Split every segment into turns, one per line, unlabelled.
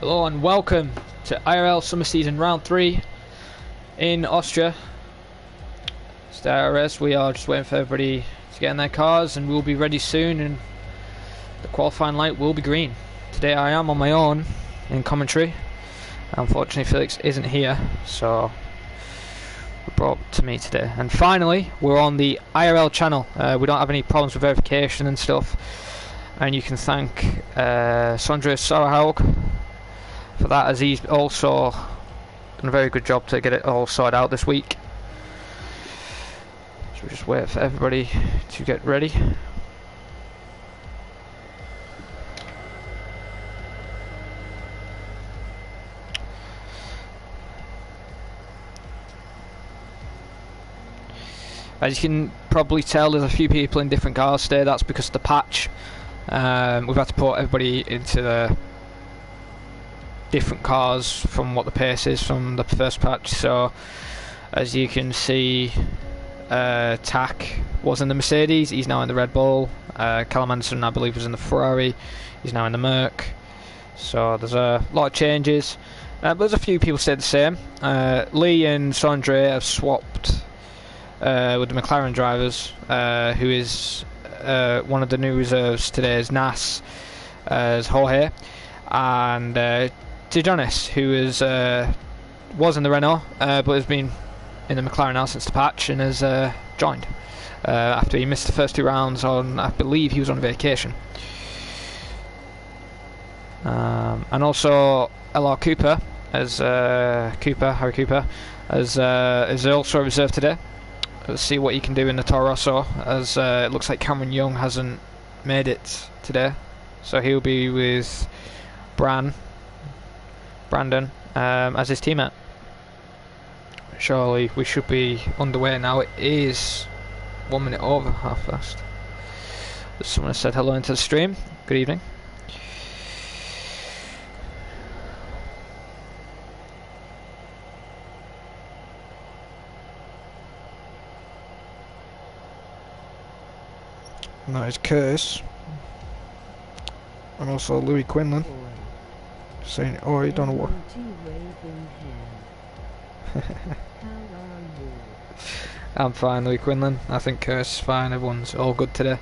Hello and welcome to IRL Summer Season Round 3 in Austria. It's the IRS. We are just waiting for everybody to get in their cars and we'll be ready soon, and the qualifying light will be green. Today I am on my own in commentary. Unfortunately Felix isn't here, so we're brought to me today. And finally we're on the IRL channel. We don't have any problems with verification and stuff, and you can thank Sondre Sorhaug for that, as he's also done a very good job to get it all sorted out this week. So we just wait for everybody to get ready. As you can probably tell, there's a few people in different cars today. That's because of the patch. We've had to put everybody into the different cars from what the pace is from the first patch. So as you can see, Tack was in the Mercedes, he's now in the Red Bull. Callum Anderson, I believe, was in the Ferrari, he's now in the Merc. So there's a lot of changes, but there's a few people stayed the same. Lee and Sondre have swapped with the McLaren drivers, who is one of the new reserves today is Nas, as Jorge, and Tijonis, who is was in the Renault but has been in the McLaren now since the patch, and has joined after he missed the first 2 rounds on, I believe he was on vacation. And also LR Cooper, as Harry Cooper, as is also a reserve today. Let's see what he can do in the Toro Rosso, as it looks like Cameron Young hasn't made it today, so he'll be with Brandon as his teammate. Surely we should be underway now. It is 1 minute over half past. Someone has said hello into the stream. Good evening. And that is Curse, and also Louis Quinlan saying, "Oh, you don't know what." I'm fine, Louis Quinlan. I think Curse is fine. Everyone's all good today.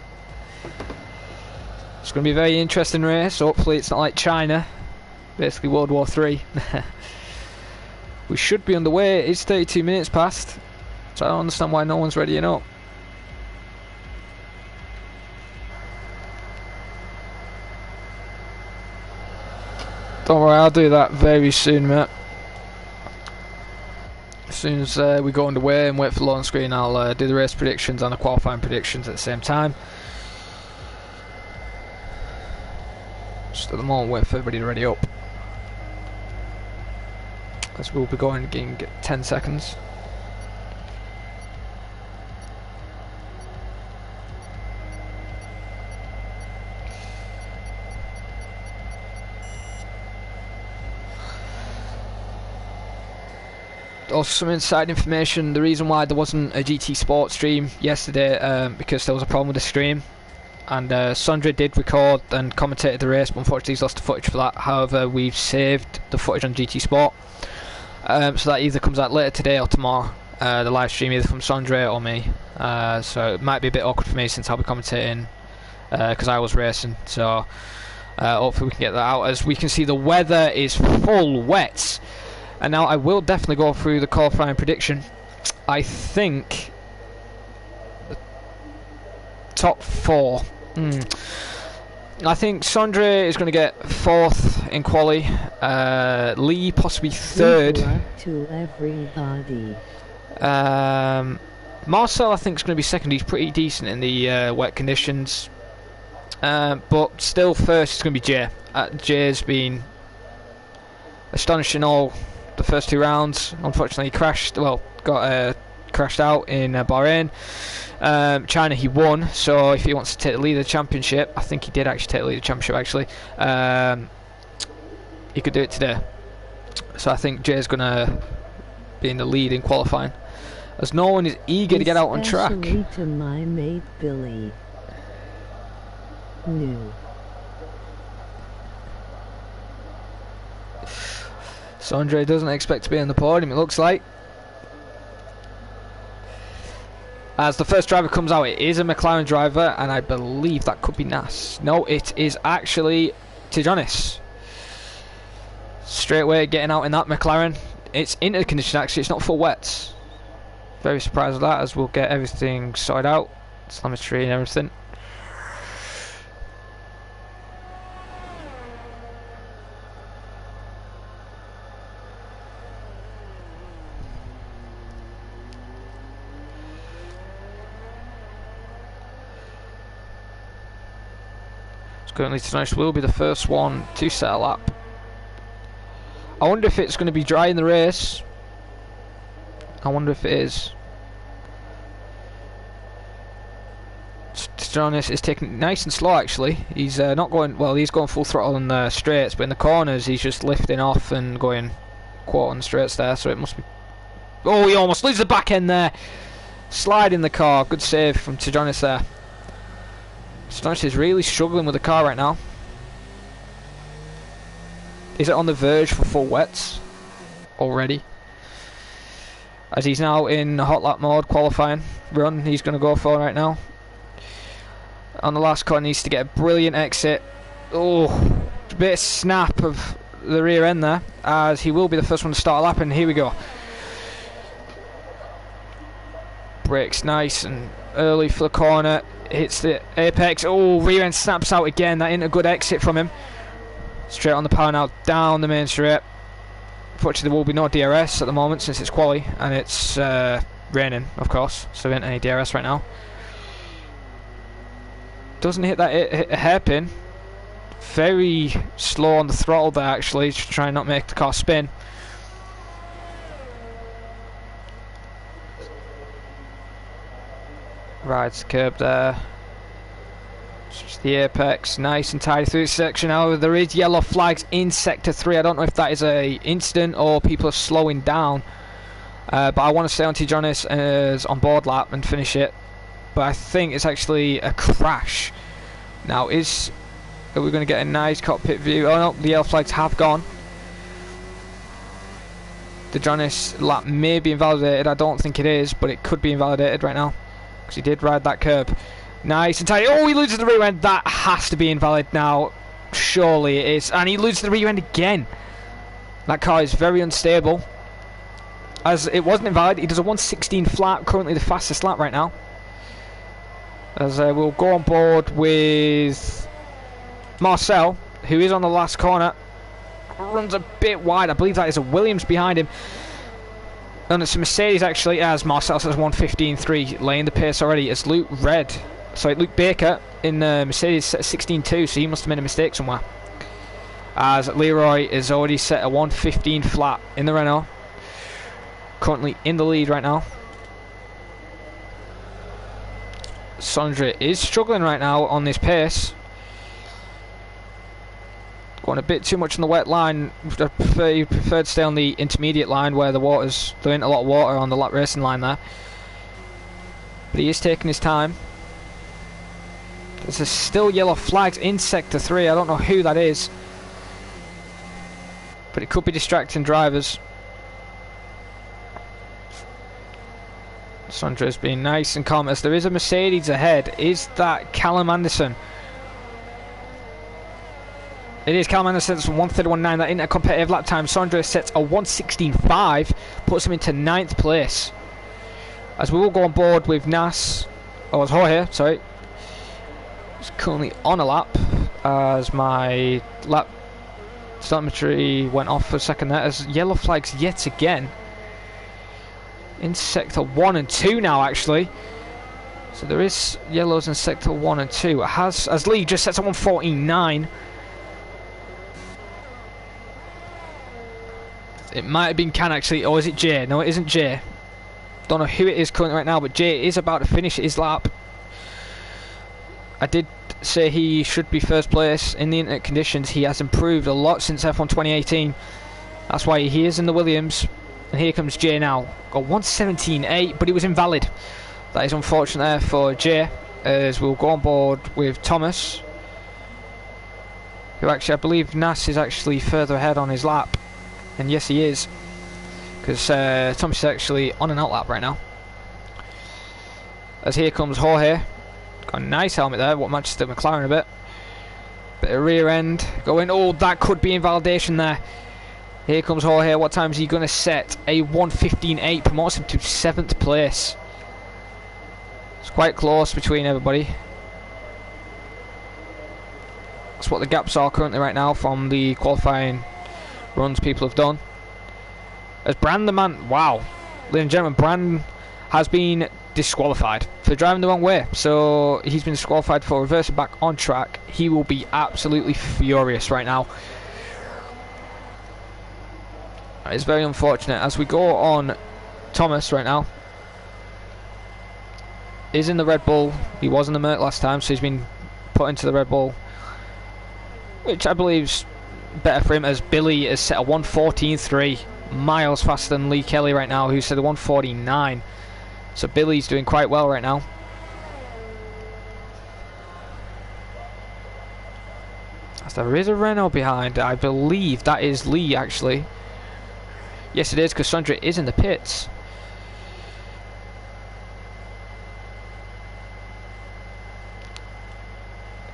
It's going to be a very interesting race. Hopefully it's not like China, basically World War 3. We should be underway. It's 32 minutes past, so I don't understand why no one's readying up. Don't worry, I'll do that very soon, mate. As soon as we go underway and wait for the launch screen, I'll do the race predictions and the qualifying predictions at the same time. Just at the moment, wait for everybody to ready up, as we'll be going in 10 seconds. Also some inside information: the reason why there wasn't a GT Sport stream yesterday, because there was a problem with the stream, and Sondre did record and commentated the race, but unfortunately he's lost the footage for that. However, we've saved the footage on GT Sport, so that either comes out later today or tomorrow, the live stream, either from Sondre or me. So it might be a bit awkward for me since I'll be commentating, because I was racing. So hopefully we can get that out. As we can see, the weather is full wet. And now I will definitely go through the qualifying prediction. I think the top 4. I think Sondre is going to get 4th in quali. Lee possibly 3rd.
To everybody.
Marcel I think is going to be 2nd. He's pretty decent in the wet conditions. But still, first is going to be Jay. Jay's been astonishing all the first 2 rounds. Unfortunately he crashed, got crashed out in Bahrain. China he won, so if he wants to take the lead of the championship, I think he did actually take the lead of the championship actually, he could do it today. So I think Jay's going to be in the lead in qualifying, as no one is eager to get out on track.
Especially to my mate Billy. New.
Sondre doesn't expect to be on the podium, it looks like. As the first driver comes out, it is a McLaren driver, and I believe that could be Nas. No, it is actually Tijonis. Straight away getting out in that McLaren. It's into the condition actually, it's not full wets. Very surprised with that, as we'll get everything sorted out. Telemetry and everything. Currently tonight will be the first one to set a lap. I wonder if it's going to be dry in the race. I wonder if it is. Tijonis is taking it nice and slow actually. He's not going, well, he's going full throttle on the straights, but in the corners he's just lifting off and going quad on the straights there, so it must be... Oh, he almost loses the back end there. Sliding the car, good save from Tijonis there. Tijonis is really struggling with the car right now. Is it on the verge for full wets already? As he's now in hot lap mode, qualifying run he's going to go for right now. On the last corner needs to get a brilliant exit. Oh, a bit of snap of the rear end there, as he will be the first one to start a lap, and here we go. Brakes nice and early for the corner. Hits the apex. Oh, rear end snaps out again. That ain't a good exit from him. Straight on the power now, down the main straight. Unfortunately, there will be no DRS at the moment since it's quali and it's raining, of course, so there ain't any DRS right now. Doesn't hit that hairpin. Very slow on the throttle there, actually, to try and not make the car spin. Rides the curb there. Just the apex, nice and tidy through this section. However, there is yellow flags in sector 3. I don't know if that is a incident or people are slowing down. But I want to stay on Tijonis as on board lap and finish it. But I think it's actually a crash. Now, are we going to get a nice cockpit view? Oh no, the yellow flags have gone. Tijonis lap may be invalidated. I don't think it is, but it could be invalidated right now, because he did ride that curb. Nice and tight. Oh, he loses the rear end. That has to be invalid now. Surely it is. And he loses the rear end again. That car is very unstable. As it wasn't invalid, he does a 116 flat. Currently the fastest lap right now. As we'll go on board with Marcel, who is on the last corner. Runs a bit wide. I believe that is a Williams behind him. And it's a Mercedes actually, as Marcel says 115.3, laying the pace already. As Luke Baker in Mercedes set a 16.2, so he must have made a mistake somewhere. As Leroy is already set a 115 flat in the Renault. Currently in the lead right now. Sondre is struggling right now on this pace. Going a bit too much on the wet line. I prefer to stay on the intermediate line where there ain't a lot of water on the lap racing line there. But he is taking his time. There's still yellow flags in sector 3. I don't know who that is, but it could be distracting drivers. Sondre's being nice and calm as there is a Mercedes ahead. Is that Callum Anderson? It is Callum Anderson. That's 131.9. That isn't a competitive lap time. Sondre sets a 116.5, puts him into 9th place. As we will go on board with Jorge, sorry. He's currently on a lap, as my lap telemetry went off for a second there, as yellow flags yet again. In sector 1 and 2 now, actually. So there is yellows in sector 1 and 2. As Lee just sets a 114.9. It might have been Can actually, or is it Jay? No, it isn't Jay. Don't know who it is currently right now, but Jay is about to finish his lap. I did say he should be first place in the internet conditions. He has improved a lot since F1 2018. That's why he is in the Williams. And here comes Jay now. Got 117.8, but it was invalid. That is unfortunate there for Jay, as we'll go on board with Thomas, who actually, I believe Nas is actually further ahead on his lap. And yes, he is. Because Thomas is actually on an outlap right now. As here comes Jorge. Got a nice helmet there. What matches the McLaren a bit. Bit of rear end going. Oh, that could be invalidation there. Here comes Jorge. What time is he going to set? A 1:15.8. Promotes him to 7th place. It's quite close between everybody. That's what the gaps are currently right now from the qualifying runs people have done. As Brand the man, wow, ladies and gentlemen, Brand has been disqualified for driving the wrong way. So he's been disqualified for reversing back on track. He will be absolutely furious right now. It's very unfortunate. As we go on, Thomas right now is in the Red Bull. He was in the Merc last time, so he's been put into the Red Bull, which I believe is better for him, as Billy has set a 1:14.3, miles faster than Lee Kelly right now, who set a 1:49. So Billy's doing quite well right now. As there is a Renault behind, I believe that is Lee actually. Yes it is, because Sondre is in the pits.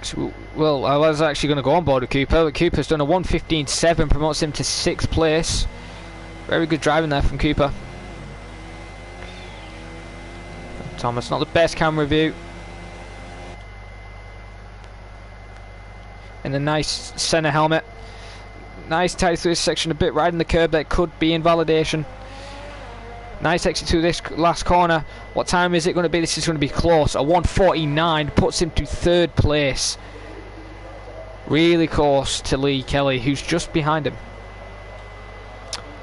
So, well, I was actually going to go on board with Cooper, but Cooper's done a 1:15.7, promotes him to 6th place. Very good driving there from Cooper. Thomas, not the best camera view. And a nice centre helmet. Nice tight through this section, a bit riding the curb. That could be invalidation. Nice exit through this last corner. What time is it going to be? This is going to be close. A 1:49 puts him to 3rd place. Really close to Lee Kelly, who's just behind him.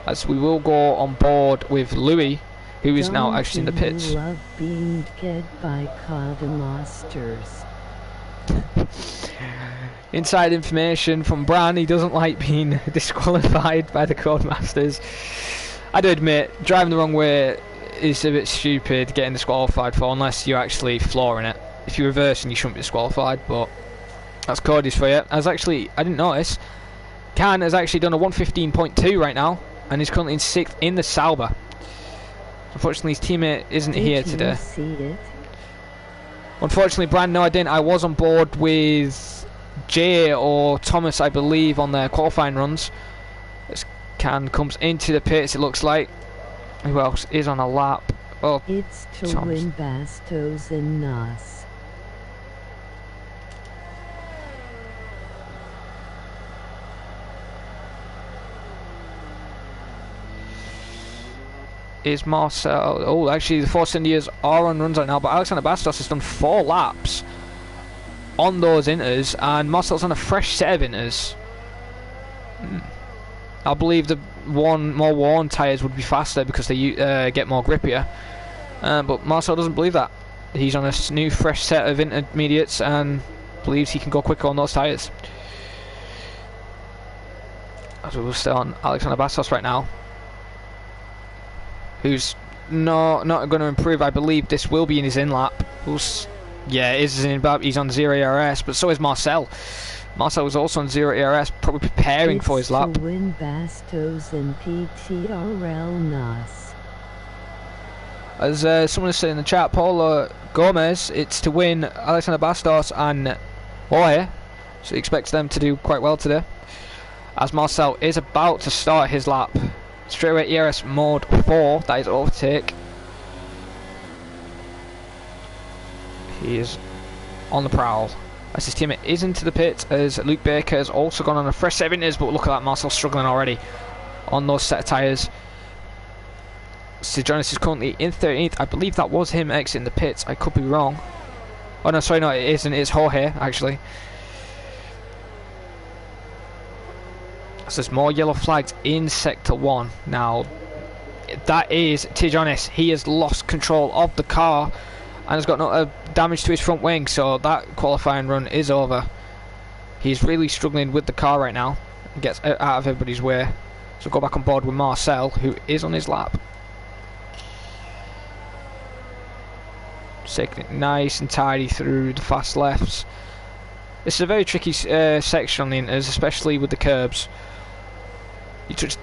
As we will go on board with Louis, who is now actually in the pits.
Love being get by Codemasters.
Inside information from Bran, he doesn't like being disqualified by the Codemasters. I do admit, driving the wrong way is a bit stupid getting disqualified for, unless you're actually flooring it. If you're reversing, you shouldn't be disqualified, but that's Cody's for you. I didn't notice, Khan has actually done a 1:15.2 right now, and he's currently in 6th in the Sauber. Unfortunately, his teammate isn't here today.
See it?
Unfortunately, Brand, no I didn't. I was on board with Jay or Thomas, I believe, on their qualifying runs. As Khan comes into the pits, it looks like. Who else is on a lap? Oh,
It's to
Thomas.
win Bastos and Nas.
Is Marcel... Oh, actually, the Force Indias are on runs right now, but Alexander Bastos has done 4 laps on those inters, and Marcel's on a fresh set of inters. I believe the more worn tyres would be faster because they get more grippier, but Marcel doesn't believe that. He's on a new fresh set of intermediates and believes he can go quicker on those tyres. As we will stay on Alexander Bastos right now, who's not going to improve. I believe this will be in his in lap. Yeah, it is his in lap. He's on 0 ERS, but so is Marcel. Marcel was also on 0 ERS, probably preparing for his lap.
To win Bastos and PTRL Nas.
As someone is saying in the chat, Paulo Gomez, it's to win Alexander Bastos and Jorge, so he expects them to do quite well today. As Marcel is about to start his lap. Straightaway ERS mode 4, that is overtake. He is on the prowl. As his teammate is into the pit, as Luke Baker has also gone on a fresh 7 inters, but look at that, Marcel struggling already on those set of tyres. Sejonis is currently in 13th. I believe that was him exiting the pits, I could be wrong. Oh no, sorry, no, it isn't, it's Jorge actually. So there's more yellow flags in Sector 1. Now, that is Tijonis. He has lost control of the car and has got no damage to his front wing, so that qualifying run is over. He's really struggling with the car right now. He gets out of everybody's way. So go back on board with Marcel, who is on his lap. Just taking it nice and tidy through the fast lefts. This is a very tricky section on the inters, especially with the curbs.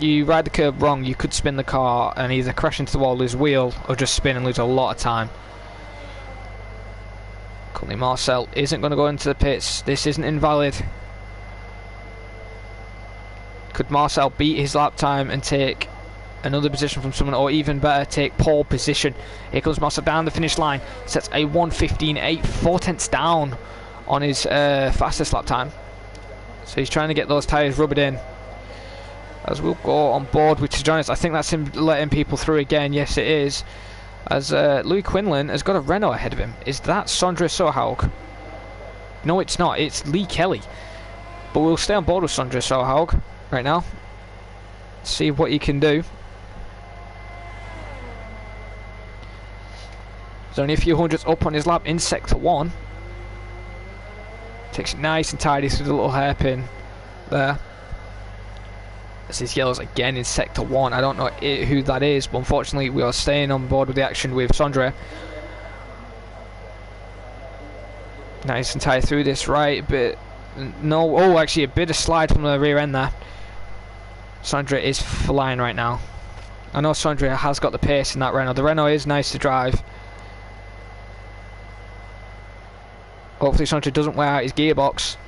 You ride the curb wrong, you could spin the car and either crash into the wall, lose wheel, or just spin and lose a lot of time. Currently Marcel isn't going to go into the pits. This isn't invalid. Could Marcel beat his lap time and take another position from someone, or even better, take pole position? Here comes Marcel down the finish line, sets a 1:15.8, 4 tenths down on his fastest lap time. So he's trying to get those tyres rubbered in. As we'll go on board with Tijonis. I think that's him letting people through again. Yes, it is. As Louis Quinlan has got a Renault ahead of him. Is that Sondre Sorhaug? No, it's not. It's Lee Kelly. But we'll stay on board with Sondre Sorhaug right now. See what he can do. There's only a few hundreds up on his lap in sector 1. Takes it nice and tidy through the little hairpin there. As his yellows again in sector 1. I don't know who that is, but unfortunately we are staying on board with the action with Sondre. Nice and tight through this right, but no, oh, actually a bit of slide from the rear end there. Sondre is flying right now. I know Sondre has got the pace in that Renault. The Renault is nice to drive. Hopefully Sondre doesn't wear out his gearbox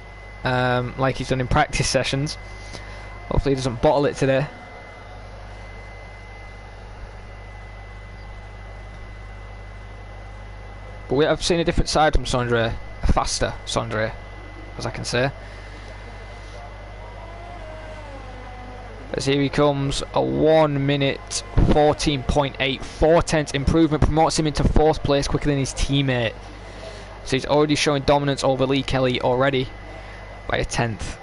like he's done in practice sessions. Hopefully he doesn't bottle it today. But we have seen a different side from Sondre, a faster Sondre, as I can say. As here he comes, a 1 minute 14.8, 4 tenths improvement, promotes him into 4th place quicker than his teammate. So he's already showing dominance over Lee Kelly already by a 10th.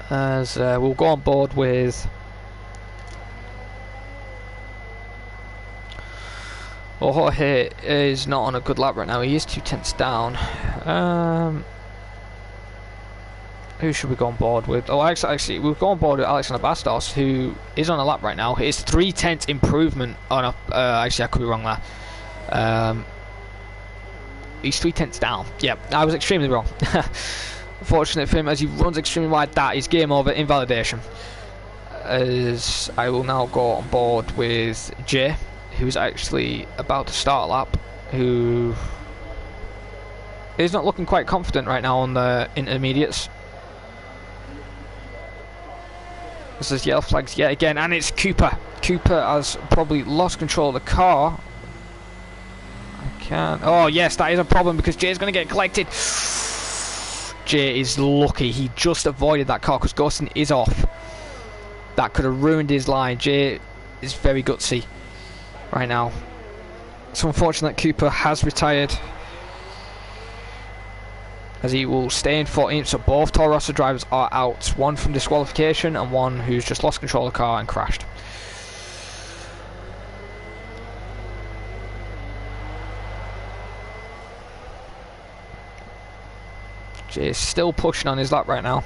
As we'll go on board with Jorge is not on a good lap right now. He is 2 tenths down. Who should we go on board with? Oh, actually we'll go on board with Alexander Bastos, who is on a lap right now. It's 3 tenths improvement on a actually I could be wrong there. He's 3 tenths down. Yeah, I was extremely wrong. Fortunate for him, as he runs extremely wide, that is game over, invalidation. As I will now go on board with Jay, who's actually about to start a lap, who is not looking quite confident right now on the intermediates. This is yellow flags yet again, and it's Cooper. Cooper has probably lost control of the car. I can't. Oh yes, that is a problem because Jay's going to get collected. Jay is lucky he just avoided that car because Ghostin is off. That could have ruined his line. Jay is very gutsy right now. It's unfortunate Cooper has retired, as he will stay in 14th. So both Toro Rosso drivers are out. One from disqualification and one who's just lost control of the car and crashed. Jay is still pushing on his lap right now.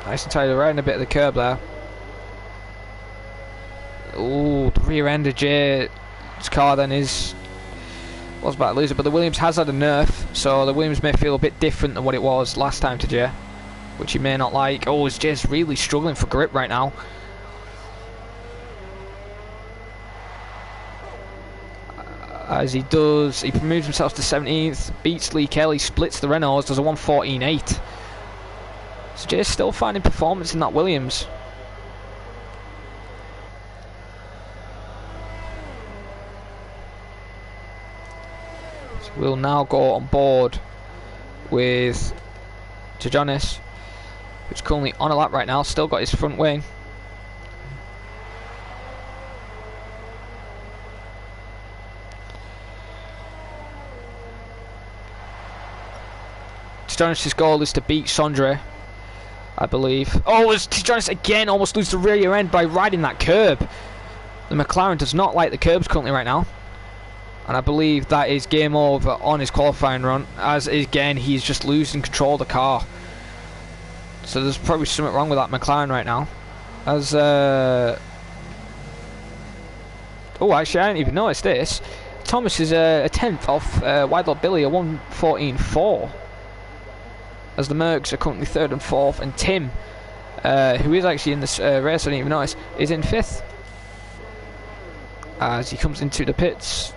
Nice and tight, right in a bit of the curb there. Ooh, the rear end of Jay's car then was about to lose it, but the Williams has had a nerf, so the Williams may feel a bit different than what it was last time to Jay, which he may not like. Oh, Jay's really struggling for grip right now. As he moves himself to 17th, beats Lee Kelly, splits the Renaults, does a 1:14.8. So Jay's still finding performance in that Williams. So we'll now go on board with Tijonis, who's currently on a lap right now, still got his front wing. Tijonis' goal is to beat Sondre, I believe. Oh, as Tijonis again almost loses the rear end by riding that curb. The McLaren does not like the curbs currently right now, and I believe that is game over on his qualifying run, as again he's just losing control of the car. So there's probably something wrong with that McLaren right now. As oh, actually I didn't even notice this. Thomas is a 10th off Wide Lord Billy, a 1:14.4. As the Mercs are currently 3rd and 4th, and Tim, who is actually in this race, I didn't even notice, is in 5th. As he comes into the pits.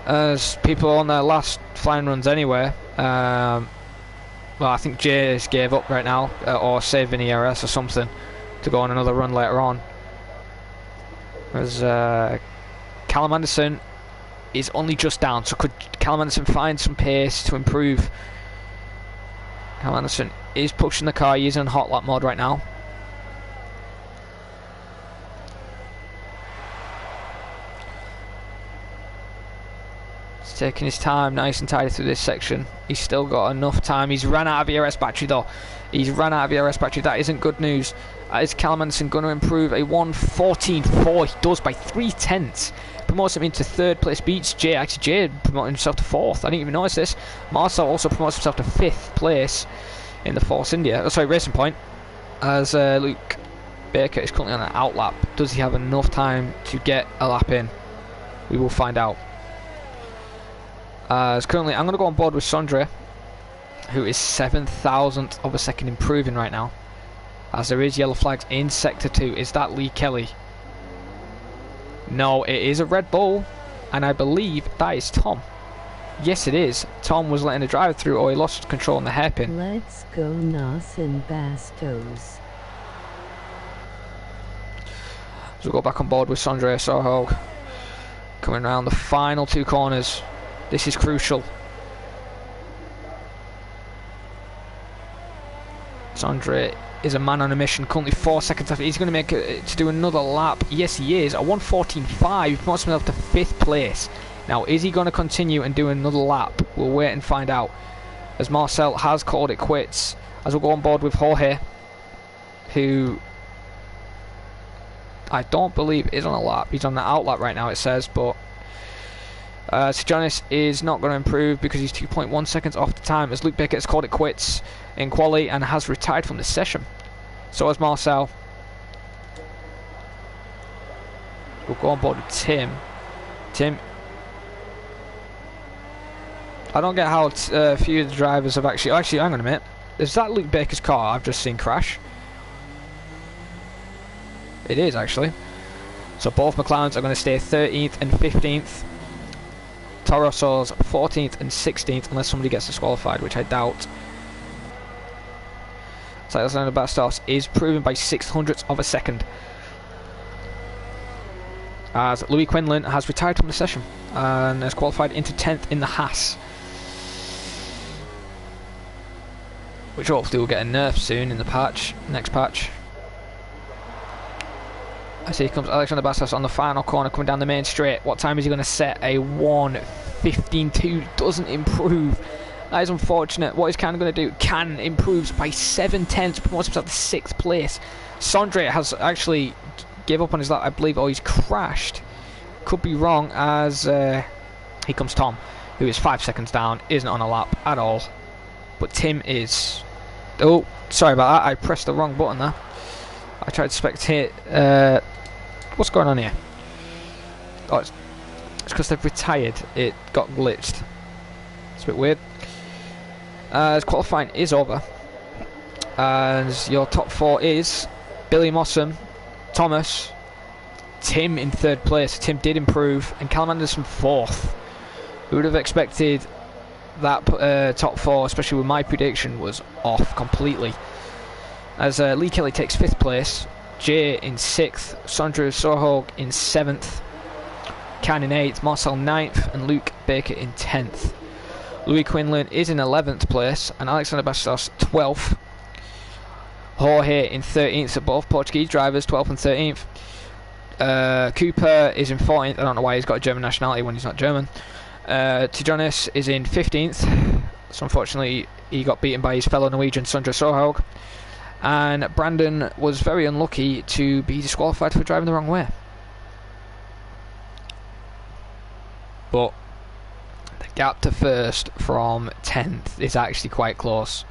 As people are on their last flying runs anyway. Well, I think Jay's gave up right now, or saving ERS or something, to go on another run later on. As Callum Anderson is only just down, so could Callum Anderson find some pace to improve? Callum Anderson is pushing the car, he's in hot lap mode right now. He's taking his time nice and tidy through this section. He's still got enough time. He's ran out of ERS battery though. He's ran out of ERS battery. That isn't good news. Is Callum Anderson going to improve? A 1:14.4. He does by 3/10. Promotes him into 3rd place. Beats Jay. Actually, Jay promoted himself to 4th. I didn't even notice this. Marcel also promotes himself to 5th place in the Force India. Oh, sorry, Racing Point. As Luke Baker is currently on an out lap. Does he have enough time to get a lap in? We will find out. As currently, I'm going to go on board with Sondre, who is 7,000th of a second improving right now. As there is yellow flags in Sector 2. Is that Lee Kelly? No, it is a Red Bull, and I believe that is Tom. Yes, it is. Tom was letting the driver through, or he lost control on the hairpin.
Let's go Nos and Bastos.
So we'll go back on board with Sondre Sorhaug. Coming around the final 2 corners. This is crucial. Sondre is a man on a mission, currently 4 seconds after. He's going to make it to do another lap. Yes, he is. A 1:14.5. He promotes himself to 5th place. Now, is he going to continue and do another lap? We'll wait and find out. As Marcel has called it quits. As we'll go on board with Jorge, who I don't believe is on a lap. He's on the out lap right now, it says, but Sejonis is not going to improve because he's 2.1 seconds off the time, as Luke Baker has called it quits in quali and has retired from the session. So has Marcel. We'll go on board with Tim. Tim, I don't get how a few of the drivers have actually hang on a minute. Is that Luke Baker's car I've just seen crash? It is actually. So both McLarens are going to stay 13th and 15th. Toro Rosso's 14th and 16th, unless somebody gets disqualified, which I doubt. So Alexander Bastos is proven by 600ths of a second. As Louis Quinlan has retired from the session and has qualified into 10th in the Haas, which hopefully will get a nerf soon in the patch, next patch. I see, here comes Alexander Bastos on the final corner coming down the main straight. What time is he going to set? A 1:15.2. Doesn't improve. That is unfortunate. What is Can going to do? Can improves by 7/10, promotes himself to 6th place. Sondre has actually gave up on his lap, I believe. Oh, he's crashed. Could be wrong, as here comes Tom, who is 5 seconds down, isn't on a lap at all. But Tim is. Oh, sorry about that. I pressed the wrong button there. I tried to spectate. What's going on here? Oh, it's because they've retired. It got glitched. It's a bit weird. As qualifying is over, as your top 4 is Billy Mossam, Thomas, Tim in 3rd place. Tim did improve, and Callum Anderson 4th. Who would have expected that top 4, especially with my prediction, was off completely. As Lee Kelly takes 5th place, Jay in 6th, Sondre Sorhaug in 7th, Can in 8th, Marcel 9th, and Luke Baker in 10th. Louis Quinlan is in 11th place, and Alexander Bastos 12th. Jorge in 13th, so both Portuguese drivers, 12th and 13th. Cooper is in 14th, I don't know why he's got a German nationality when he's not German. Tijonis is in 15th, so unfortunately he got beaten by his fellow Norwegian Sondre Sorhaug. And Brandon was very unlucky to be disqualified for driving the wrong way. But the gap to 1st from 10th is actually quite close.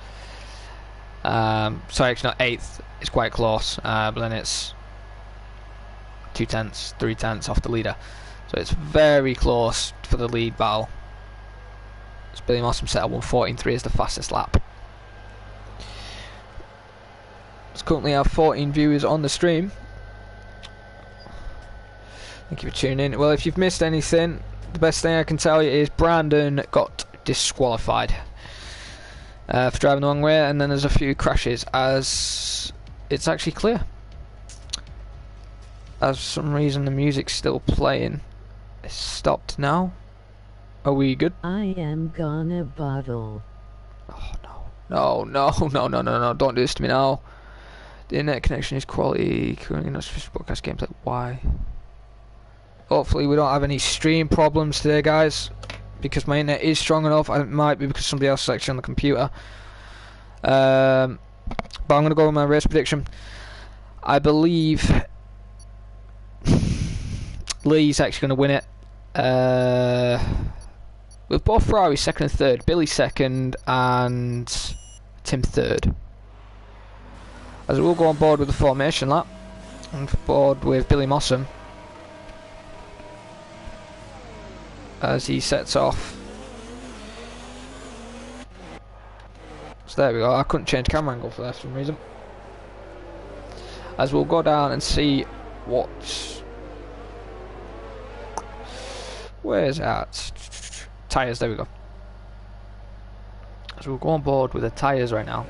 Sorry, actually not 8th. It's quite close, but then it's 2/10, 3/10 off the leader. So it's very close for the lead battle. It's Billy Mossam set at 1:14.3 as the fastest lap. It's currently our 14 viewers on the stream. Thank you for tuning in. Well, if you've missed anything, the best thing I can tell you is Brandon got disqualified for driving the wrong way, and then there's a few crashes as it's actually clear. As for some reason the music's still playing. It's stopped now. Are we good?
I am gonna bottle.
Oh no. No, don't do this to me now. The internet connection is quality, currently not sufficient broadcast gameplay. Why? Hopefully we don't have any stream problems today, guys, because my internet is strong enough. It might be because somebody else is actually on the computer. But I'm going to go with my race prediction. I believe Lee's actually going to win it. With both Ferrari second and third, Billy second and Tim third. As we'll go on board with the formation lap, on board with Billy Mossam as he sets off. So there we go. I couldn't change camera angle for that for some reason. As we'll go down and see what. Where's that? Tyres, there we go. So we'll go on board with the tyres right now.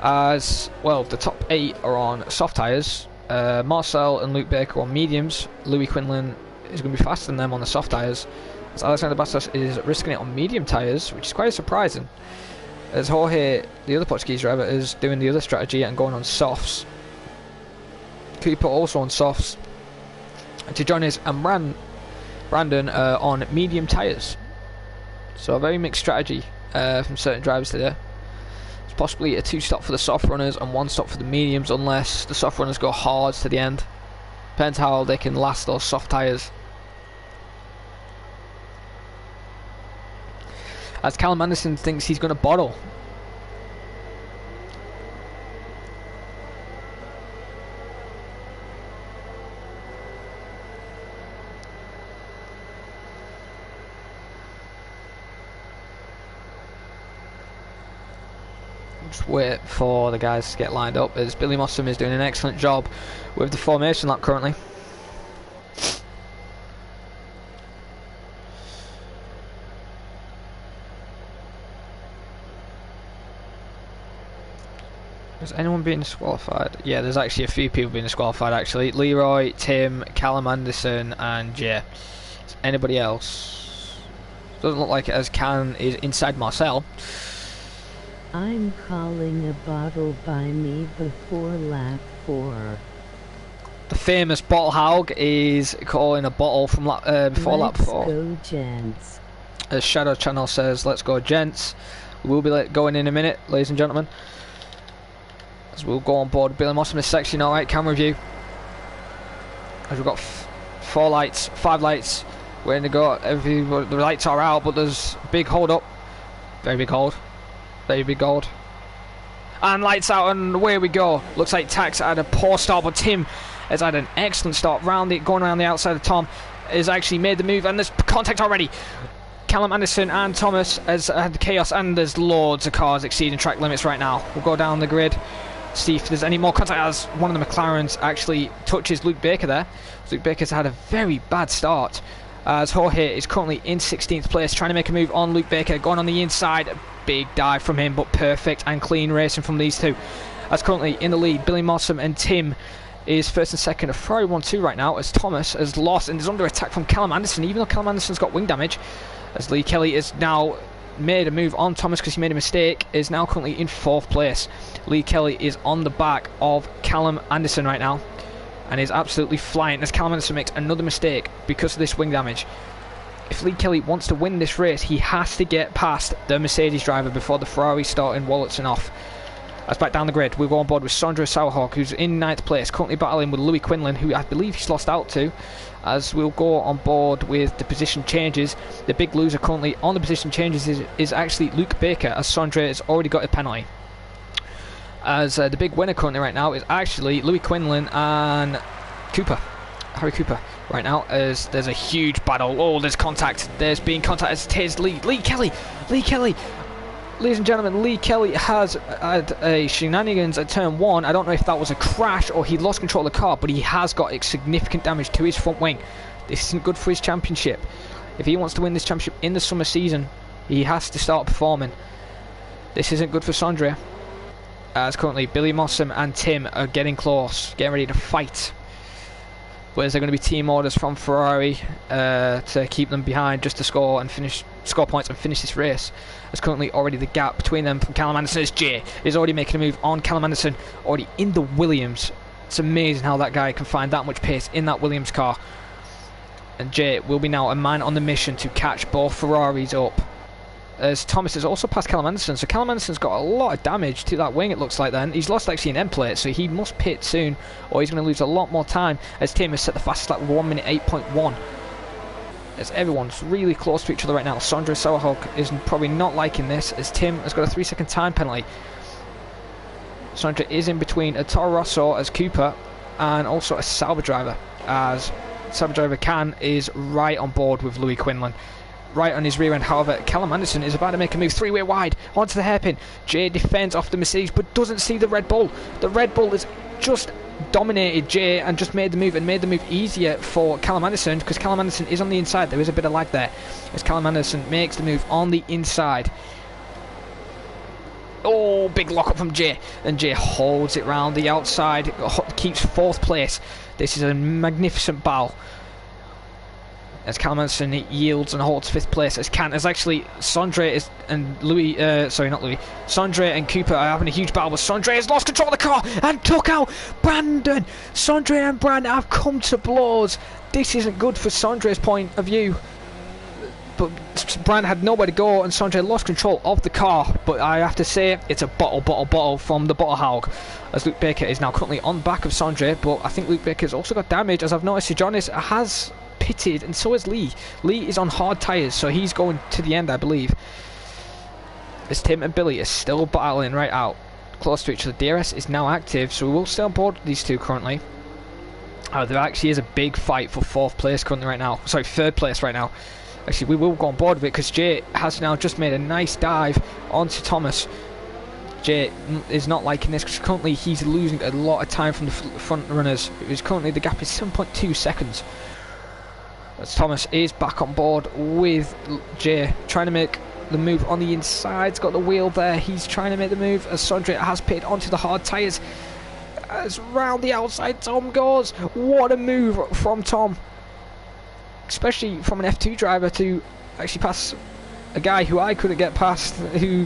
As well, the top 8 are on soft tyres. Marcel and Luke Baker on mediums. Louis Quinlan is going to be faster than them on the soft tyres. As Alexander Bastos is risking it on medium tyres, which is quite surprising. As Jorge, the other Portuguese driver, is doing the other strategy and going on softs. Cooper also on softs. To join us, and Brandon on medium tyres. So a very mixed strategy from certain drivers today. It's possibly a 2-stop for the soft runners and 1 stop for the mediums, unless the soft runners go hard to the end. Depends how they can last those soft tyres. As Callum Anderson thinks he's going to bottle. Just wait for the guys to get lined up, as Billy Mossam is doing an excellent job with the formation lap currently. Has anyone been disqualified? Yeah, there's actually a few people being disqualified actually. Leroy, Tim, Callum Anderson and Jay. Is anybody else? Doesn't look like it, as Can is inside Marcel.
I'm calling a bottle by me before lap 4.
The famous Bottle Haug is calling a bottle from before lap 4.
Let's go, gents.
As Shadow Channel says, let's go, gents. We'll be going in a minute, ladies and gentlemen. As we'll go on board Billy Mossam this section. Alright, camera view. As we've got 4 lights, 5 lights waiting to go. The lights are out, but there's big hold up. Very big hold. Very big hold. And lights out, and away we go. Looks like Tax had a poor start, but Tim has had an excellent start. Going around the outside of Tom. Has actually made the move, and there's contact already. Callum Anderson and Thomas has had chaos, and there's loads of cars exceeding track limits right now. We'll go down the grid. See if there's any more contact, as one of the McLarens actually touches Luke Baker there. Luke Baker's had a very bad start, as Jorge is currently in 16th place, trying to make a move on Luke Baker, going on the inside. Big dive from him, but perfect and clean racing from these two. As currently in the lead, Billy Mossam and Tim is first and second. A Ferrari 1-2 right now, as Thomas has lost and is under attack from Callum Anderson, even though Callum Anderson's got wing damage. As Lee Kelly is now made a move on Thomas because he made a mistake, is now currently in 4th place. Lee Kelly is on the back of Callum Anderson right now and is absolutely flying, as Callum Anderson makes another mistake because of this wing damage. If Lee Kelly wants to win this race, he has to get past the Mercedes driver before the Ferrari start walleting off. As back down the grid, we'll go on board with Sondre Sorhaug, who's in 9th place, currently battling with Louis Quinlan, who I believe he's lost out to. As we'll go on board with the position changes. The big loser currently on the position changes is actually Luke Baker, as Sondre has already got a penalty. As the big winner currently right now is actually Louis Quinlan and Harry Cooper. right now, as there's a huge battle. Oh, there's contact. There's being contact as it is Lee Kelly. Ladies and gentlemen, Lee Kelly has had a shenanigans at turn 1. I don't know if that was a crash or he lost control of the car, but he has got significant damage to his front wing. This isn't good for his championship. If he wants to win this championship in the summer season, he has to start performing. This isn't good for Sondre, as currently Billy Mossam and Tim are getting close, getting ready to fight. But is there going to be team orders from Ferrari to keep them behind just to score points and finish this race? As currently already the gap between them from Callum Anderson is Jay is already making a move on Callum Anderson, already in the Williams. It's amazing how that guy can find that much pace in that Williams car. And Jay will be now a man on the mission to catch both Ferraris up. As Thomas has also passed Callum Anderson, so Callum Anderson's got a lot of damage to that wing, it looks like then. He's lost actually an end plate, so he must pit soon, or he's going to lose a lot more time, as Tim has set the fastest lap with 1 minute 8.1. As everyone's really close to each other right now. Sondre Sorhaug is probably not liking this, as Tim has got a 3-second time penalty. Sondre is in between a Toro Rosso as Cooper, and also a Sauber driver, as Sauber driver Can is right on board with Louis Quinlan. Right on his rear end. However, Callum Anderson is about to make a move 3-way wide onto the hairpin. Jay defends off the Mercedes but doesn't see the Red Bull. The Red Bull has just dominated Jay and just made the move easier for Callum Anderson, because Callum Anderson is on the inside. There is a bit of lag there as Callum Anderson makes the move on the inside. Oh, big lock up from Jay, and Jay holds it round the outside, keeps 4th place. This is a magnificent battle as Callum Anderson yields and holds 5th place, as actually Sondre and Sondre and Cooper are having a huge battle, but Sondre has lost control of the car and took out Brandon. Sondre and Brandon have come to blows. This isn't good for Sondre's point of view, but Brandon had nowhere to go and Sondre lost control of the car. But I have to say, it's a bottle from the bottle hog, as Luke Baker is now currently on back of Sondre, but I think Luke Baker's also got damage, as I've noticed Sejonis has pitted, and so is Lee. Lee is on hard tyres, so he's going to the end, I believe. As Tim and Billy are still battling right out, close to each other. DRS is now active, so we will stay on board with these two currently. There actually is a big fight for 4th place currently right now. Sorry, 3rd place right now. Actually, we will go on board with it, because Jay has now just made a nice dive onto Thomas. Jay is not liking this, because currently he's losing a lot of time from the front runners. Currently the gap is 7.2 seconds. As Thomas is back on board with Jay, trying to make the move on the inside. He's got the wheel there. He's trying to make the move as Sondre has pitted onto the hard tyres. As round the outside Tom goes. What a move from Tom, especially from an F2 driver, to actually pass a guy who I couldn't get past, who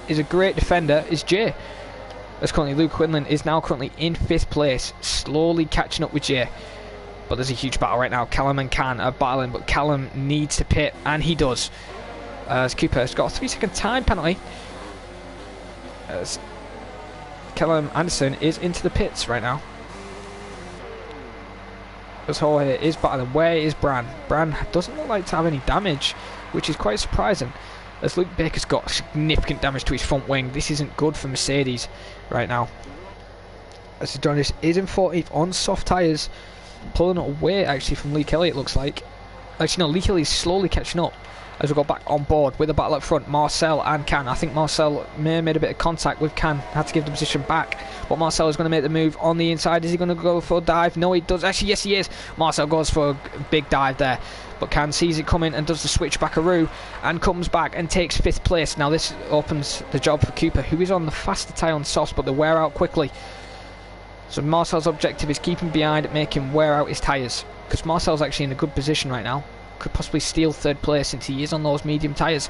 is a great defender, is Jay. As currently Luke Quinlan is now currently in 5th place, slowly catching up with Jay. But there's a huge battle right now. Callum and Can are battling, but Callum needs to pit, and he does. As Cooper has got a 3-second time penalty, as Callum Anderson is into the pits right now. As Jorge is battling. Where is Bran? Bran doesn't look like to have any damage, which is quite surprising, as Luke Baker's got significant damage to his front wing. This isn't good for Mercedes right now. As Jonas is in 14th on soft tyres, pulling away actually from Lee Kelly, it looks like. Actually no, Lee Kelly is slowly catching up as we go back on board with the battle up front. Marcel and Can. I think Marcel may have made a bit of contact with Can, had to give the position back, but Marcel is going to make the move on the inside. Is he going to go for a dive? No, he does. Actually, yes he is. Marcel goes for a big dive there, but Can sees it coming and does the switch backaroo and comes back and takes 5th place. Now this opens the job for Cooper, who is on the faster tyre on softs, but they wear out quickly. So Marcel's objective is keeping behind, making him wear out his tyres, because Marcel's actually in a good position right now. Could possibly steal 3rd place since he is on those medium tyres.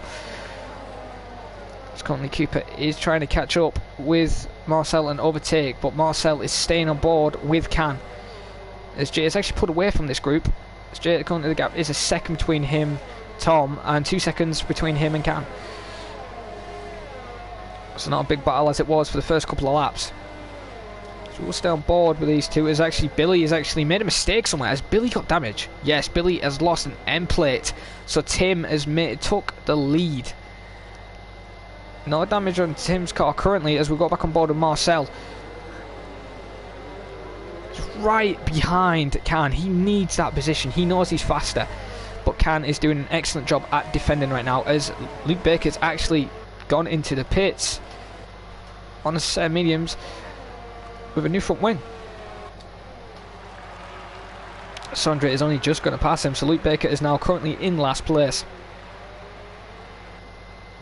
So currently Cooper is trying to catch up with Marcel and overtake, but Marcel is staying on board with Can. As Jay is actually put away from this group. As Jay, currently the gap is a second between him, Tom, and 2 seconds between him and Can. So not a big battle as it was for the first couple of laps. So we'll stay on board with these two, as actually Billy has actually made a mistake somewhere. Has Billy got damage? Yes, Billy has lost an end plate, so Tim has took the lead. No damage on Tim's car currently, as we go back on board with Marcel. He's right behind Can. He needs that position. He knows he's faster. But Can is doing an excellent job at defending right now, as Luke Baker's actually gone into the pits on a set of mediums with a new front wing. Sondre is only just going to pass him, so Luke Baker is now currently in last place.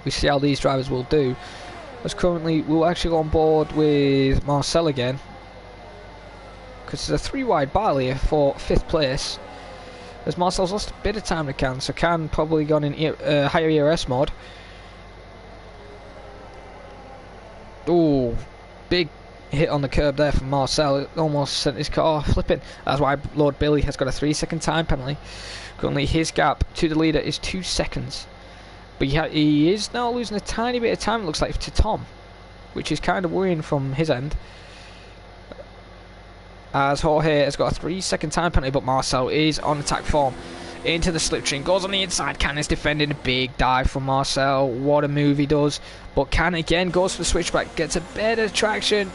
We see how these drivers will do, as currently we'll actually go on board with Marcel again, because there's a 3 wide battle here for 5th place, as Marcel's lost a bit of time to Can, so Can probably gone in higher ERS mode. Ooh, big hit on the curb there from Marcel. It almost sent his car flipping. That's why Lord Billy has got a 3-second time penalty. Currently his gap to the leader is 2 seconds. But he is now losing a tiny bit of time, it looks like, to Tom, which is kind of worrying from his end, as Jorge has got a 3-second time penalty, but Marcel is on attack form. Into the slipstream, goes on the inside. Can is defending, a big dive from Marcel. What a move he does. But Can again goes for the switchback, gets a better traction,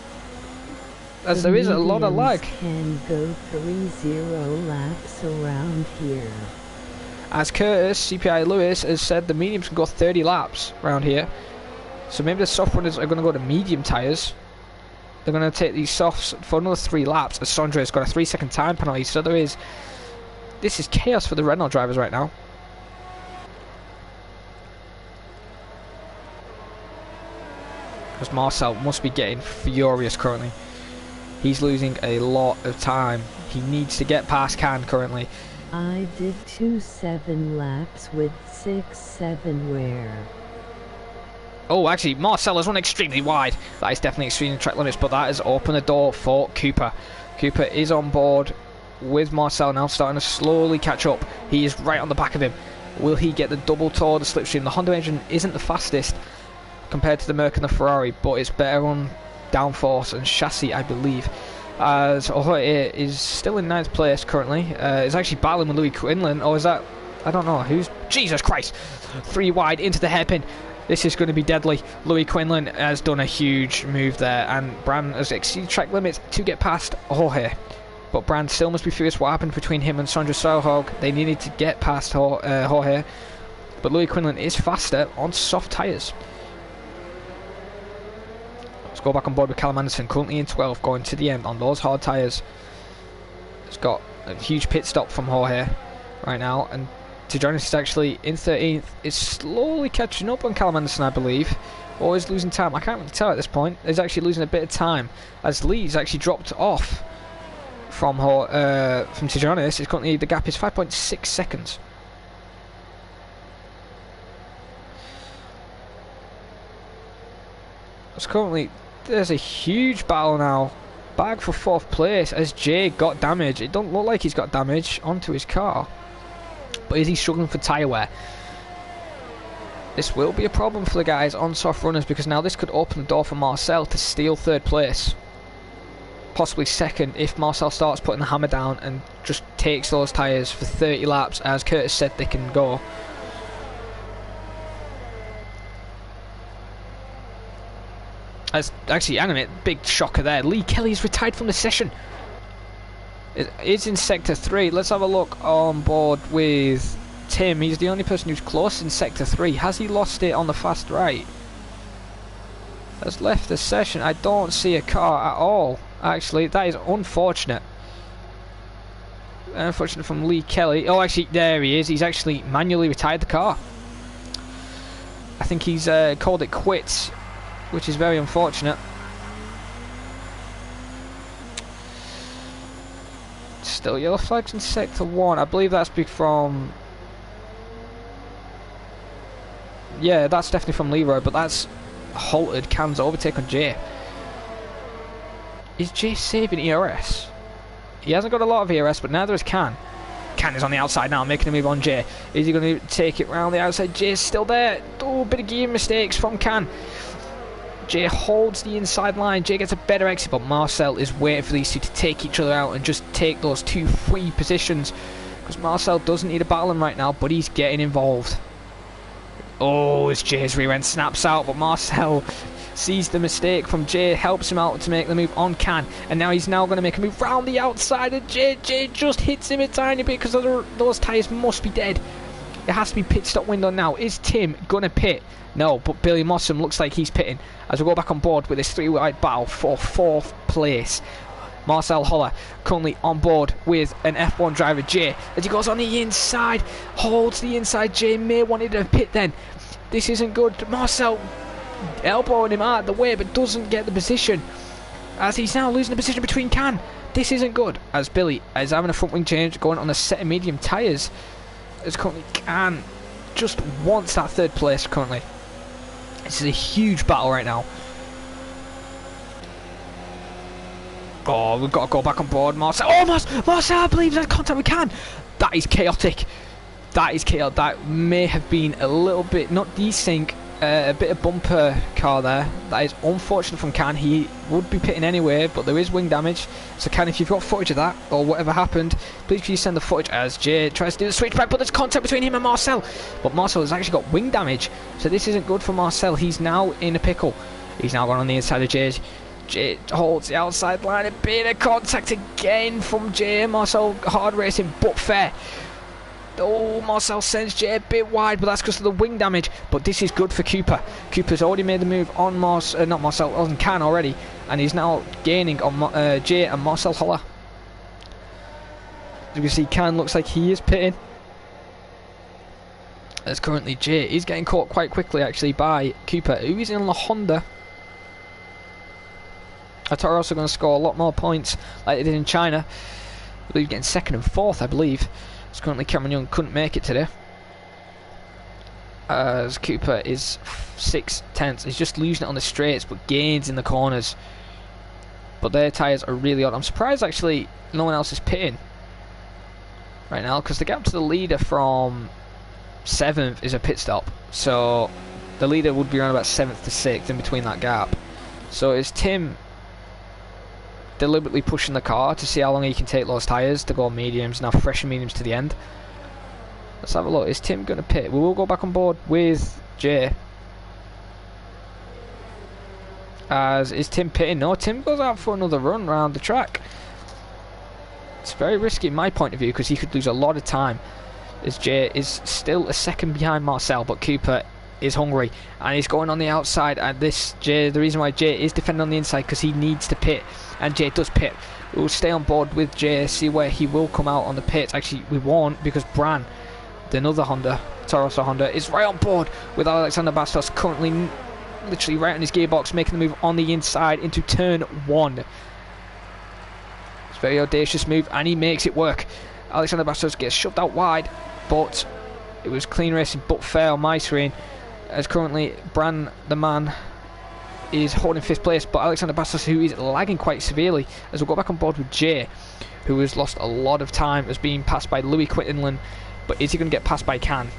as there is a lot of lag.
Can go 3-0 laps around here.
As Curtis, CPI Lewis, has said the mediums can go 30 laps around here. So maybe the soft runners are going to go to medium tyres. They're going to take these softs for another 3 laps, as Sondre has got a 3-second time penalty. So this is chaos for the Renault drivers right now. Because Marcel must be getting furious currently. He's losing a lot of time. He needs to get past Can currently.
I did 2-7 laps with 6-7 wear.
Oh, actually, Marcel has run extremely wide. That is definitely exceeding track limits, but that has opened the door for Cooper. Cooper is on board with Marcel now, starting to slowly catch up. He is right on the back of him. Will he get the double toe of the slipstream? The Honda engine isn't the fastest compared to the Merc and the Ferrari, but it's better on downforce and chassis, I believe. As Jorge is still in 9th place currently. Is actually battling with Louis Quinlan, or is that... I don't know. Who's... Jesus Christ! 3 wide into the hairpin. This is going to be deadly. Louis Quinlan has done a huge move there, and Bran has exceeded track limits to get past Jorge. But Bran still must be furious what happened between him and Sondre Sorhaug. They needed to get past Jorge, but Louis Quinlan is faster on soft tyres. Let's go back on board with Callum Anderson, currently in 12th, going to the end on those hard tyres. It's got a huge pit stop from Jorge right now, and Tijonis is actually in 13th. Is slowly catching up on Callum Anderson, I believe, or is losing time. I can't really tell at this point. He's actually losing a bit of time, as Lee's actually dropped off from Tijonis. It's currently, the gap is 5.6 seconds. It's currently, there's a huge battle now. Bag for 4th place, as Jay got damage. It don't look like he's got damage onto his car, but is he struggling for tyre wear? This will be a problem for the guys on soft runners, because now this could open the door for Marcel to steal 3rd place. Possibly 2nd if Marcel starts putting the hammer down and just takes those tyres for 30 laps, as Curtis said they can go. As actually, animate, big shocker there. Lee Kelly's retired from the session. It is in sector 3. Let's have a look on board with Tim. He's the only person who's close in sector 3. Has he lost it on the fast right? Has left the session. I don't see a car at all. Actually, that is unfortunate. Unfortunate from Lee Kelly. Oh, actually, there he is. He's actually manually retired the car. I think he's called it quits, which is very unfortunate. Still yellow flags in sector 1. I believe that's big from... Yeah, that's definitely from Leroy, but that's halted Can's overtake on Jay. Is Jay saving ERS? He hasn't got a lot of ERS, but neither is Can. Can is on the outside now, making a move on Jay. Is he going to take it round the outside? Jay's still there. Oh, bit of gear mistakes from Can. Jay holds the inside line. Jay gets a better exit, but Marcel is waiting for these two to take each other out and just take those 2 free positions, because Marcel doesn't need a battling right now, but he's getting involved. Oh, as Jay's rear end snaps out, but Marcel sees the mistake from Jay, helps him out to make the move on Can, and now he's going to make a move round the outside, and Jay just hits him a tiny bit because those tyres must be dead. It has to be pit stop window now. Is Tim going to pit? No, but Billy Mossam looks like he's pitting as we go back on board with this 3-wide battle for 4th place. Marcel Holler currently on board with an F1 driver, Jay, as he goes on the inside, holds the inside. Jay may wanted to pit then. This isn't good. Marcel elbowing him out of the way, but doesn't get the position, as he's now losing the position between Can. This isn't good, as Billy is having a front wing change, going on a set of medium tyres, as currently Can just wants that 3rd place currently. This is a huge battle right now. Oh, we've got to go back on board. Marcel. Oh, Marcel, I believe there's contact with Can. That is chaotic. That is chaotic. That may have been a little bit, not desync, a bit of bumper car there. That is unfortunate from Can. He would be pitting anyway, but there is wing damage. So Can, if you've got footage of that, or whatever happened, please can you send the footage, as Jay tries to do the switchback, but there's contact between him and Marcel. But Marcel has actually got wing damage, so this isn't good for Marcel. He's now in a pickle. He's now gone on the inside of Jay's. Jay holds the outside line, a bit of contact again from Jay. Marcel hard racing but fair. Oh, Marcel sends Jay a bit wide, but that's because of the wing damage. But this is good for Cooper. Cooper's already made the move on on Can already, and he's now gaining on Jay and Marcel Holler. As you can see, Can looks like he is pitting, as currently Jay is getting caught quite quickly actually by Cooper, who is in the Honda. Toro also going to score a lot more points like they did in China. I believe getting 2nd and 4th, I believe. As currently Cameron Young couldn't make it today, as Cooper is 6/10. He's just losing it on the straights but gains in the corners. But their tyres are really odd. I'm surprised actually no one else is pitting right now, because the gap to the leader from 7th is a pit stop. So the leader would be around about 7th to 6th in between that gap. So is Tim deliberately pushing the car to see how long he can take those tyres to go mediums, now freshen mediums to the end? Let's have a look. Is Tim going to pit? We will go back on board with Jay. As is Tim pitting? No, Tim goes out for another run around the track. It's very risky in my point of view, because he could lose a lot of time, as Jay is still a 2nd behind Marcel, but Cooper is hungry and he's going on the outside. And the reason why Jay is defending on the inside, because he needs to pit, and Jay does pit. We'll stay on board with Jay, see where he will come out on the pits. Actually, we won't, because Bran, another Honda, Toro Honda, is right on board with Alexander Bastos, currently literally right on his gearbox, making the move on the inside into turn 1. It's a very audacious move, and he makes it work. Alexander Bastos gets shoved out wide, but it was clean racing but fair on my screen, as currently Bran the man is holding 5th place, but Alexander Bastos, who is lagging quite severely, as we'll go back on board with Jay, who has lost a lot of time, as being passed by Louis Quintenlin. But is he going to get passed by Can?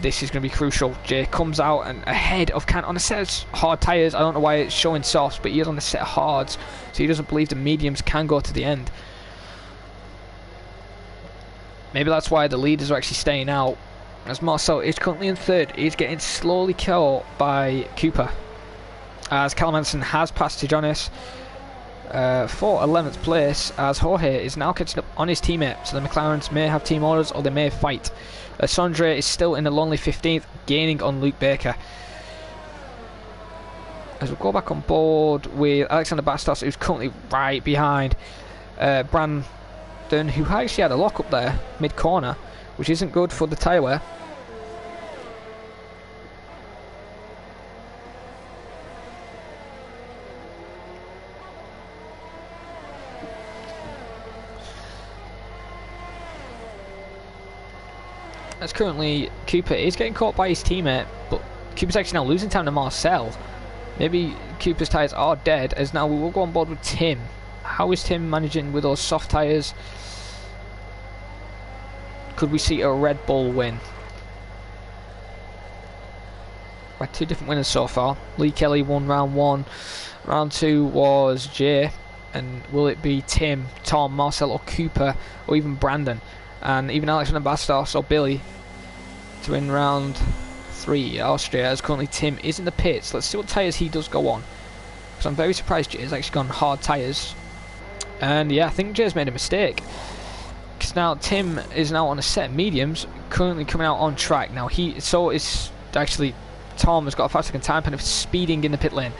This is going to be crucial. Jay comes out and ahead of Can on a set of hard tyres. I don't know why it's showing softs, but he is on a set of hards, so he doesn't believe the mediums can go to the end. Maybe that's why the leaders are actually staying out, as Marcel is currently in 3rd. He's getting slowly caught by Cooper, as Callum Anderson has passed to Jonas for 11th place, as Jorge is now catching up on his teammate. So the McLarens may have team orders, or they may fight. Sondre is still in the lonely 15th, gaining on Luke Baker. As we go back on board with Alexander Bastos, who's currently right behind Brandon, who actually had a lock up there mid-corner, which isn't good for the tyre wear. As currently Cooper is getting caught by his teammate, but Cooper's actually now losing time to Marcel. Maybe Cooper's tyres are dead, as now we will go on board with Tim. How is Tim managing with those soft tyres? Could we see a Red Bull win? We had 2 different winners so far. Lee Kelly won round 1. Round 2 was Jay. And will it be Tim, Tom, Marcel or Cooper, or even Brandon? And even Alexander Bastos or Billy to win round R3 Austria, as currently Tim is in the pits. Let's see what tyres he does go on, because I'm very surprised Jay's actually gone hard tyres. And yeah, I think Jay's made a mistake, because now Tim is now on a set of mediums, currently coming out on track. Now so is actually Tom has got a 5-second time penalty for speeding in the pit lane,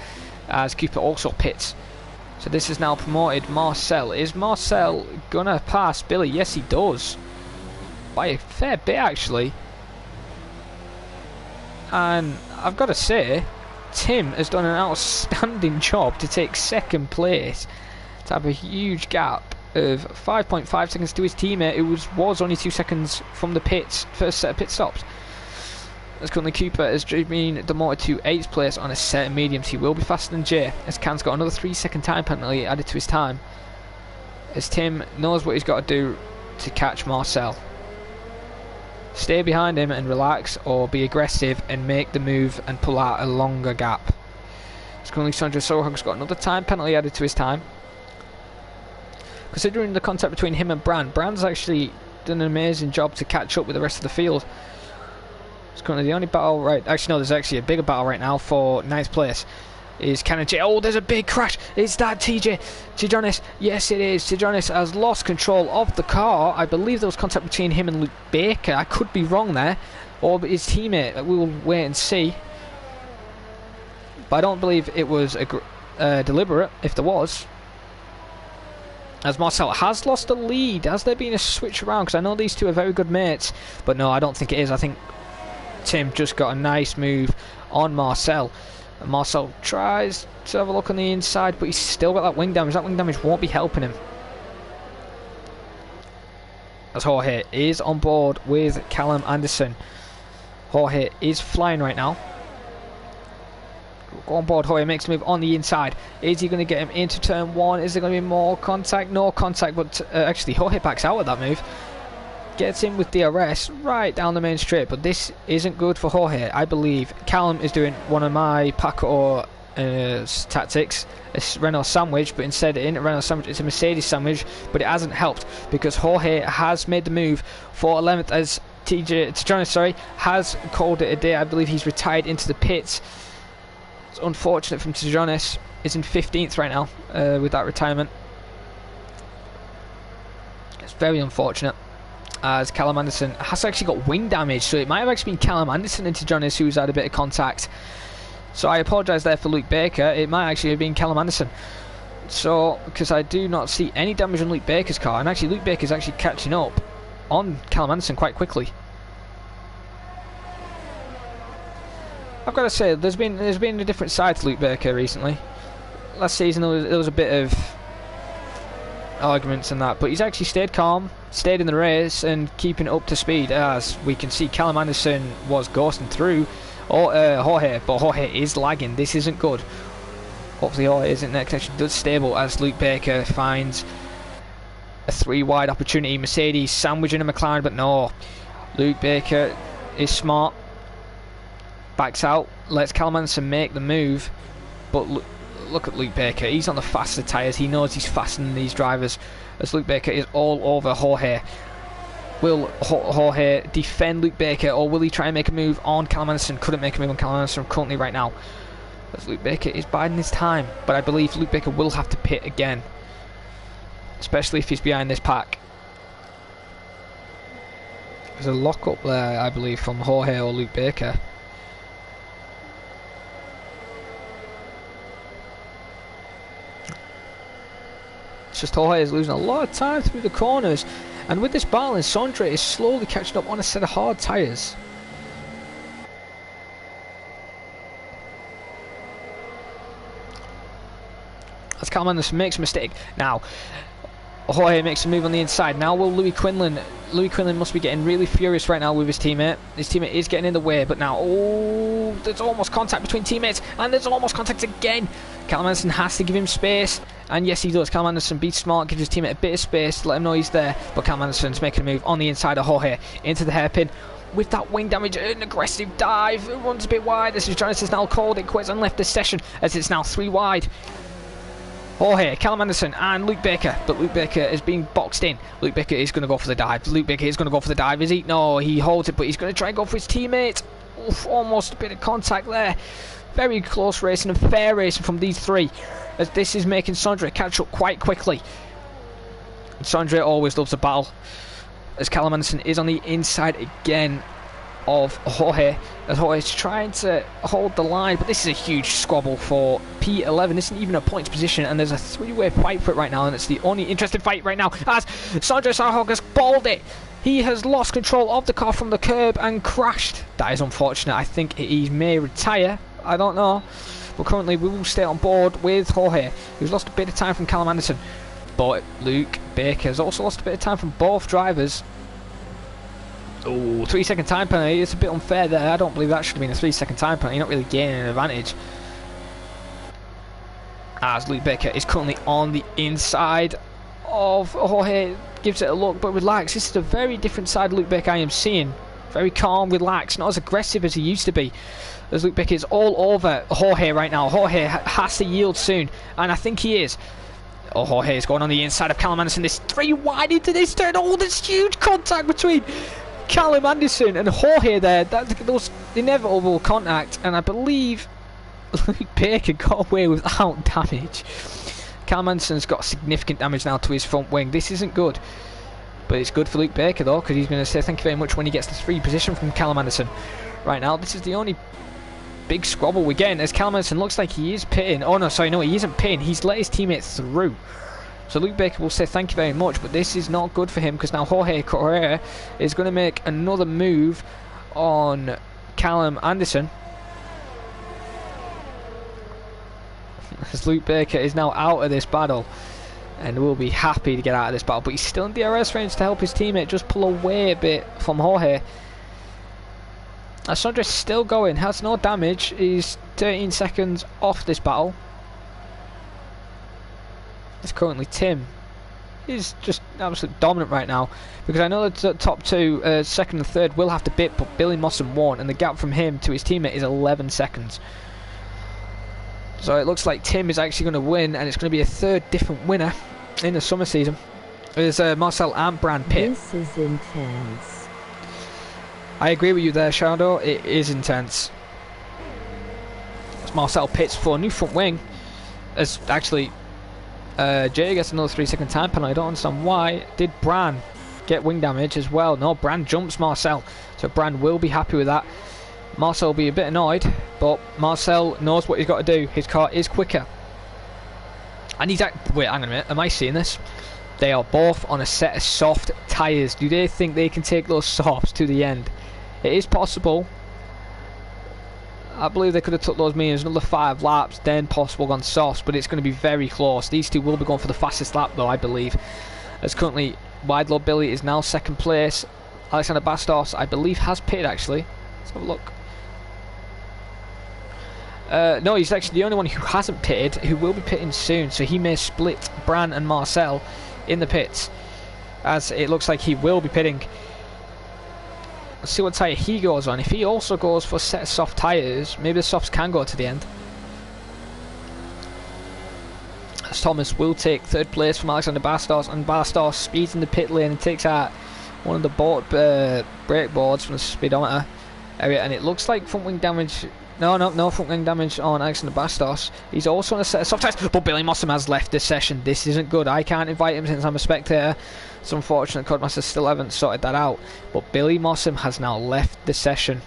as Cooper also pits. So this is now promoted Marcel. Is Marcel gonna pass Billy? Yes, he does, by a fair bit actually. And I've got to say, Tim has done an outstanding job to take second place, to have a huge gap of 5.5 seconds to his teammate, who was only 2 seconds from the pits, first set of pit stops. As currently Cooper has been demoted to 8th place on a set of mediums. He will be faster than Jay, as Can's got another 3-second time penalty added to his time, as Tim knows what he's got to do to catch Marcel. Stay behind him and relax, or be aggressive and make the move and pull out a longer gap. As currently Sondre Sorhaug's got another time penalty added to his time. Considering the contact between him and Brand's actually done an amazing job to catch up with the rest of the field. It's currently the only battle actually no, there's actually a bigger battle right now for 9th place. Is Can and Jay. Oh, there's a big crash. Is that Tijonis? Yes, it is. Tijonis has lost control of the car. I believe there was contact between him and Luke Baker. I could be wrong there, or his teammate. We will wait and see. But I don't believe it was deliberate, if there was. As Marcel has lost the lead. Has there been a switch around? Because I know these two are very good mates. But no, I don't think it is. I think Tim just got a nice move on Marcel. And Marcel tries to have a look on the inside, but he's still got that wing damage. That wing damage won't be helping him. As Jorge is on board with Callum Anderson. Jorge is flying right now. Go on board, Jorge makes a move on the inside. Is he going to get him into turn 1? Is there going to be more contact? No contact, but actually Jorge backs out of that move. Gets in with DRS right down the main straight, but this isn't good for Jorge. I believe Callum is doing one of my Paco tactics, a Renault sandwich, but instead in a Renault sandwich it's a Mercedes sandwich, but it hasn't helped, because Jorge has made the move for 11th, as Tijonis has called it a day. I believe he's retired into the pits. It's unfortunate from Tijonis. He's in 15th right now with that retirement. It's very unfortunate, as Callum Anderson has actually got wing damage, so it might have actually been Callum Anderson into Jonas who's had a bit of contact. So I apologise there for Luke Baker. It might actually have been Callum Anderson. So, because I do not see any damage on Luke Baker's car, and actually Luke Baker's actually catching up on Callum Anderson quite quickly. I've got to say, there's been a different side to Luke Baker recently. Last season there was a bit of arguments and that, but he's actually stayed calm, stayed in the race and keeping up to speed. As we can see, Callum Anderson was ghosting through Jorge, but Jorge is lagging. This isn't good. Hopefully Jorge isn't next connection does stable, as Luke Baker finds a 3-wide opportunity. Mercedes sandwiching a McLaren, but no, Luke Baker is smart, backs out, lets Callum Anderson make the move, but look at Luke Baker. He's on the faster tyres. He knows he's faster than these drivers, as Luke Baker is all over Jorge. Will Jorge defend Luke Baker, or will he try and make a move on Callum Anderson? Couldn't make a move on Callum Anderson currently right now, as Luke Baker is biding his time. But I believe Luke Baker will have to pit again, especially if he's behind this pack. There's a lock up there, I believe, from Jorge or Luke Baker. It's just Jorge is losing a lot of time through the corners, and with this balance, Sondre is slowly catching up on a set of hard tyres. As Callum Anderson makes a mistake. Now Jorge makes a move on the inside. Now will Louis Quinlan must be getting really furious right now with his teammate. His teammate is getting in the way, but now, oh, there's almost contact between teammates, and there's almost contact again. Callum Anderson has to give him space, and yes he does. Callum Anderson be smart, gives his teammate a bit of space to let him know he's there, but Callum Anderson's making a move on the inside of Jorge into the hairpin. With that wing damage, an aggressive dive, it runs a bit wide. This is Jonas has now called it quits and left the session, as it's now 3 wide. Jorge, Callum Anderson and Luke Baker, but Luke Baker is being boxed in. Luke Baker is going to go for the dive. Luke Baker is going to go for the dive, is he? No, he holds it, but he's going to try and go for his teammate. Oof, almost a bit of contact there. Very close racing and fair racing from these three, as this is making Sondre catch up quite quickly. Sondre always loves a battle, as Callum Anderson is on the inside again of Jorge, as Jorge's trying to hold the line, but this is a huge squabble for P11. This isn't even a points position, and there's a three-way fight for it right now, and it's the only interesting fight right now, as Sondre Sorhaug has balled it. He has lost control of the car from the curb and crashed. That is unfortunate. I think he may retire, I don't know, but currently we will stay on board with Jorge, who's lost a bit of time from Callum Anderson, but Luke Baker has also lost a bit of time from both drivers. Oh, 3 second time penalty. It's a bit unfair there. I don't believe that should have been a 3 second time penalty. You're not really gaining an advantage, as Luke Baker is currently on the inside of Jorge. Gives it a look, but relax. This is a very different side of Luke Baker I am seeing. Very calm, relaxed, not as aggressive as he used to be. As Luke Baker is all over Jorge right now. Jorge has to yield soon, and I think he is. Oh, Jorge is going on the inside of Callum Anderson. This 3 wide into this turn. Oh, there's huge contact between Callum Anderson and Jorge there. That was inevitable contact, and I believe Luke Baker got away without damage. Callum Anderson's got significant damage now to his front wing. This isn't good, but it's good for Luke Baker though, because he's going to say thank you very much when he gets the free position from Callum Anderson. Right now, this is the only big squabble we're getting, as Callum Anderson looks like he is pitting. Oh no, sorry, no, he isn't pitting. He's let his teammates through. So Luke Baker will say thank you very much, but this is not good for him, because now Jorge Correa is going to make another move on Callum Anderson. As Luke Baker is now out of this battle, and will be happy to get out of this battle, but he's still in DRS range to help his teammate just pull away a bit from Jorge. Sondre's still going, has no damage. He's 13 seconds off this battle. It's currently Tim. He's just absolutely dominant right now, because I know that the top two, second and third, will have to bit, but Billy Mossam won't, and the gap from him to his teammate is 11 seconds. So it looks like Tim is actually going to win, and it's going to be a third different winner in the summer season. There's Marcel and Brand pit.
This is intense.
I agree with you there, Shadow. It is intense. As Marcel pits for a new front wing, as actually Jay gets another 3 second time penalty. I don't understand why. Did Bran get wing damage as well? No, Bran jumps Marcel, so Bran will be happy with that. Marcel will be a bit annoyed, but Marcel knows what he's got to do. His car is quicker, and he's wait, hang on a minute, am I seeing this? They are both on a set of soft tyres. Do they think they can take those softs to the end? It is possible. I believe they could have took those mediums another 5 laps, then possible gone softs, but it's going to be very close. These two will be going for the fastest lap though, I believe. As currently, Wide Load Billy is now second place. Alexander Bastos, I believe, has pitted actually. Let's have a look. No, he's actually the only one who hasn't pitted, who will be pitting soon, so he may split Bran and Marcel in the pits, as it looks like he will be pitting. Let's see what tyre he goes on. If he also goes for a set of soft tyres, maybe the softs can go to the end. As Thomas will take third place from Alexander Bastos, and Bastos speeds in the pit lane and takes out one of the brake boards from the speedometer area, and it looks like front wing damage. No front wing damage on Alexander Bastos. He's also on a set of soft tyres, but Billy Mossam has left this session. This isn't good. I can't invite him since I'm a spectator. It's unfortunate Codemasters still haven't sorted that out, but Billy Mossam has now left the session.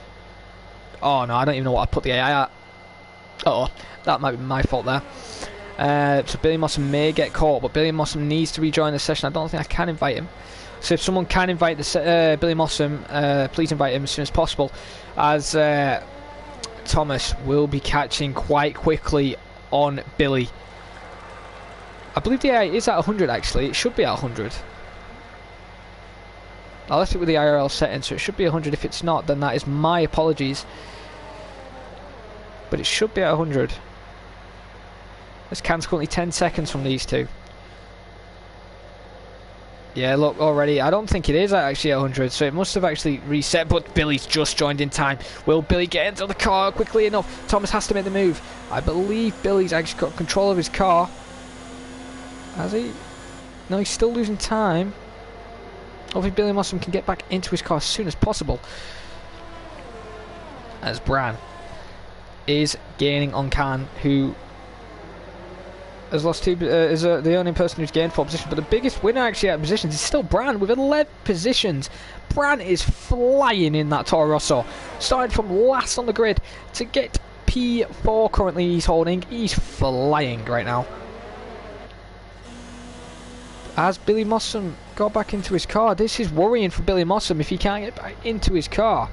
Oh no, I don't even know what I put the AI at. Uh oh, that might be my fault there. So Billy Mossam may get caught, but Billy Mossam needs to rejoin the session. I don't think I can invite him. So if someone can invite Billy Mossam, please invite him as soon as possible, as Thomas will be catching quite quickly on Billy. I believe the AI is at 100 actually. It should be at 100. I left it with the IRL setting, so it should be 100. If it's not, then that is my apologies. But it should be at 100. This can's currently 10 seconds from these two. Yeah, look, already, I don't think it is actually 100, so it must have actually reset, but Billy's just joined in time. Will Billy get into the car quickly enough? Thomas has to make the move. I believe Billy's actually got control of his car. Has he? No, he's still losing time. Hopefully Billy Mossam can get back into his car as soon as possible. as Bran is gaining on Khan, who has lost two, is the only person who's gained 4 positions, but the biggest winner actually out of positions is still Bran with 11 positions. Bran is flying in that Toro Rosso, starting from last on the grid to get P4 currently he's holding. He's flying right now. As Billy Mossam got back into his car, this is worrying for Billy Mossam if he can't get back into his car.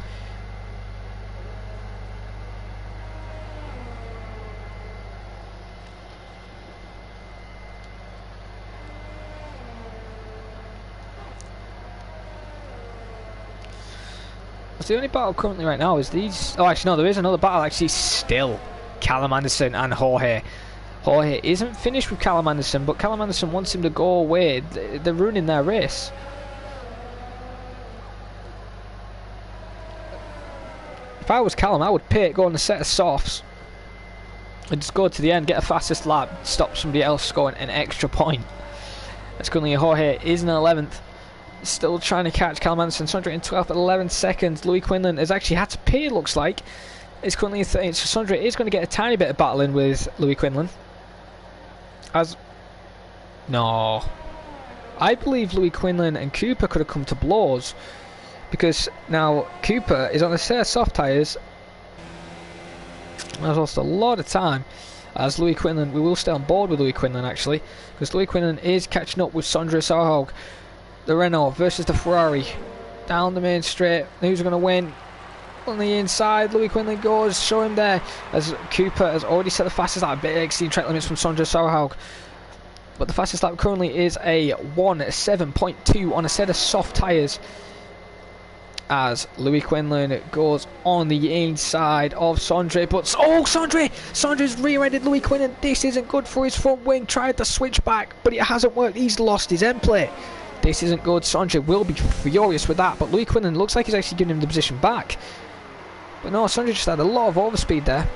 The only battle currently right now is these. Oh, actually, no, there is another battle actually still. Callum Anderson and Jorge. Jorge isn't finished with Callum Anderson, but Callum Anderson wants him to go away. They're ruining their race. If I was Callum, I would pit, go on a set of softs, and just go to the end, get a fastest lap, stop somebody else scoring an extra point. That's currently Jorge is in 11th. Still trying to catch Callum Anderson. Sondre in 12th at 11 seconds. Louis Quinlan has actually had to pay, looks like. It's currently in 13th. So Sondre is going to get a tiny bit of battling with Louis Quinlan. No. I believe Louis Quinlan and Cooper could have come to blows. Because now Cooper is on a set of soft tyres. Has lost a lot of time. As Louis Quinlan, we will stay on board with Louis Quinlan actually. Because Louis Quinlan is catching up with Sondre Sorhaug. The Renault versus the Ferrari. Down the main straight. Who's going to win? On the inside, Louis Quinlan goes. Show him there. As Cooper has already set the fastest lap. A bit exceeding track limits from Sondre Sorhaug. But the fastest lap currently is a 1:7.2 on a set of soft tyres. As Louis Quinlan goes on the inside of Sondre. But, oh, Sondre's rear-ended Louis Quinlan. This isn't good for his front wing. Tried to switch back, but it hasn't worked. He's lost his end plate. This isn't good. Sondre will be furious with that, but Louis Quinlan looks like he's actually giving him the position back. But no, Sondre just had a lot of overspeed there.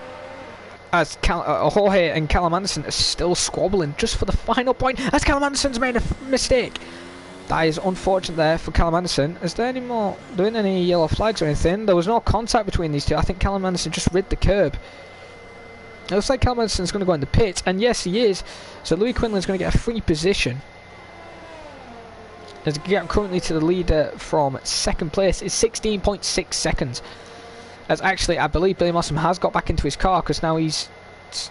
As Jorge and Callum Anderson are still squabbling just for the final point, as Callum Anderson's made a mistake. That is unfortunate there for Callum Anderson. Is there any yellow flags or anything? There was no contact between these two. I think Callum Anderson just rid the curb. It looks like Callum Anderson's going to go in the pit, and yes, he is. So Louis Quinlan's going to get a free position. There's a gap currently to the leader from second place is 16.6 seconds. As actually, I believe Billy Mossam has got back into his car because now he's...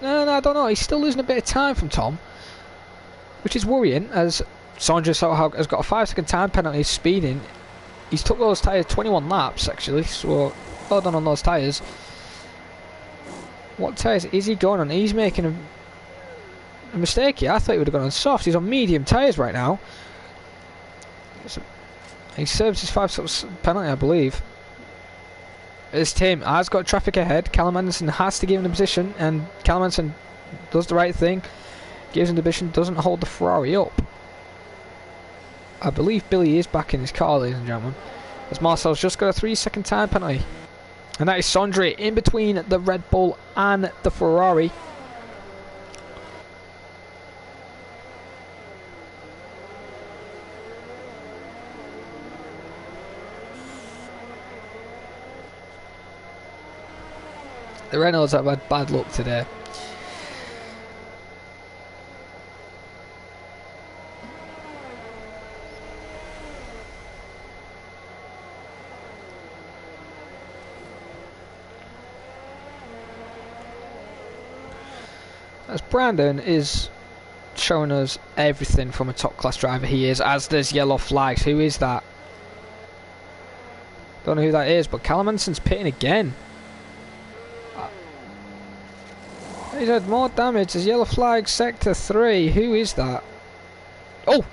No, I don't know. He's still losing a bit of time from Tom, which is worrying as Sondre Sorhaug has got a 5-second time penalty speeding. He's took those tyres 21 laps actually, so well done on those tyres. What tyres is he going on? He's making a mistake here. I thought he would have gone on soft. He's on medium tyres right now. He serves his 5-second penalty, I believe. This team has got traffic ahead. Callum Anderson has to give him the position, and Callum Anderson does the right thing, gives him the position, doesn't hold the Ferrari up. I believe Billy is back in his car, ladies and gentlemen, as Marcel's just got a 3-second time penalty, and that is Sondre in between the Red Bull and the Ferrari. The Renaults have had bad luck today. As Brandon is showing us everything from a top class driver he is, as there's yellow flags. Who is that? Don't know who that is, but Callum Anderson's pitting again. He's had more damage. There's yellow flag, sector 3. Who is that? Oh!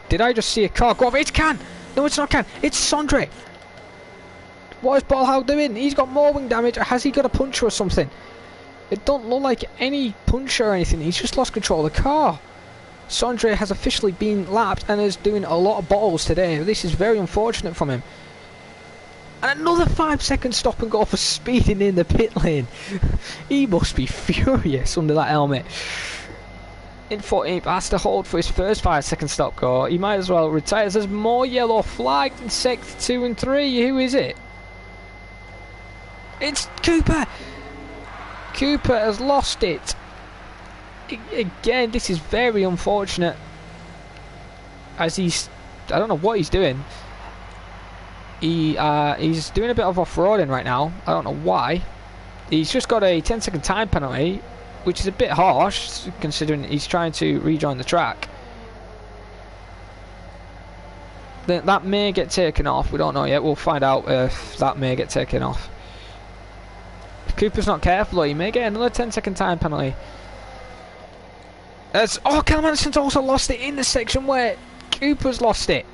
Did I just see a car go off? It's Can! No, it's not Can. It's Sondre! What is Sorhaug doing? He's got more wing damage. Has he got a puncture or something? It don't look like any puncture or anything. He's just lost control of the car. Sondre has officially been lapped and is doing a lot of bottles today. This is very unfortunate from him. And another 5-second stop and go for speeding in the pit lane. He must be furious under that helmet. In 14th, has to hold for his first 5-second stop go. He might as well retire. There's more yellow flags in sector 2 and 3. Who is it? It's Cooper! Cooper has lost it. Again, this is very unfortunate. As he's... I don't know what he's doing. He's doing a bit of off-roading right now. I don't know why. He's just got a 10-second time penalty, which is a bit harsh, considering he's trying to rejoin the track. That may get taken off. We don't know yet. We'll find out if that may get taken off. If Cooper's not careful, he may get another 10-second time penalty. Oh, Callum Anderson's also lost it in the section where Cooper's lost it.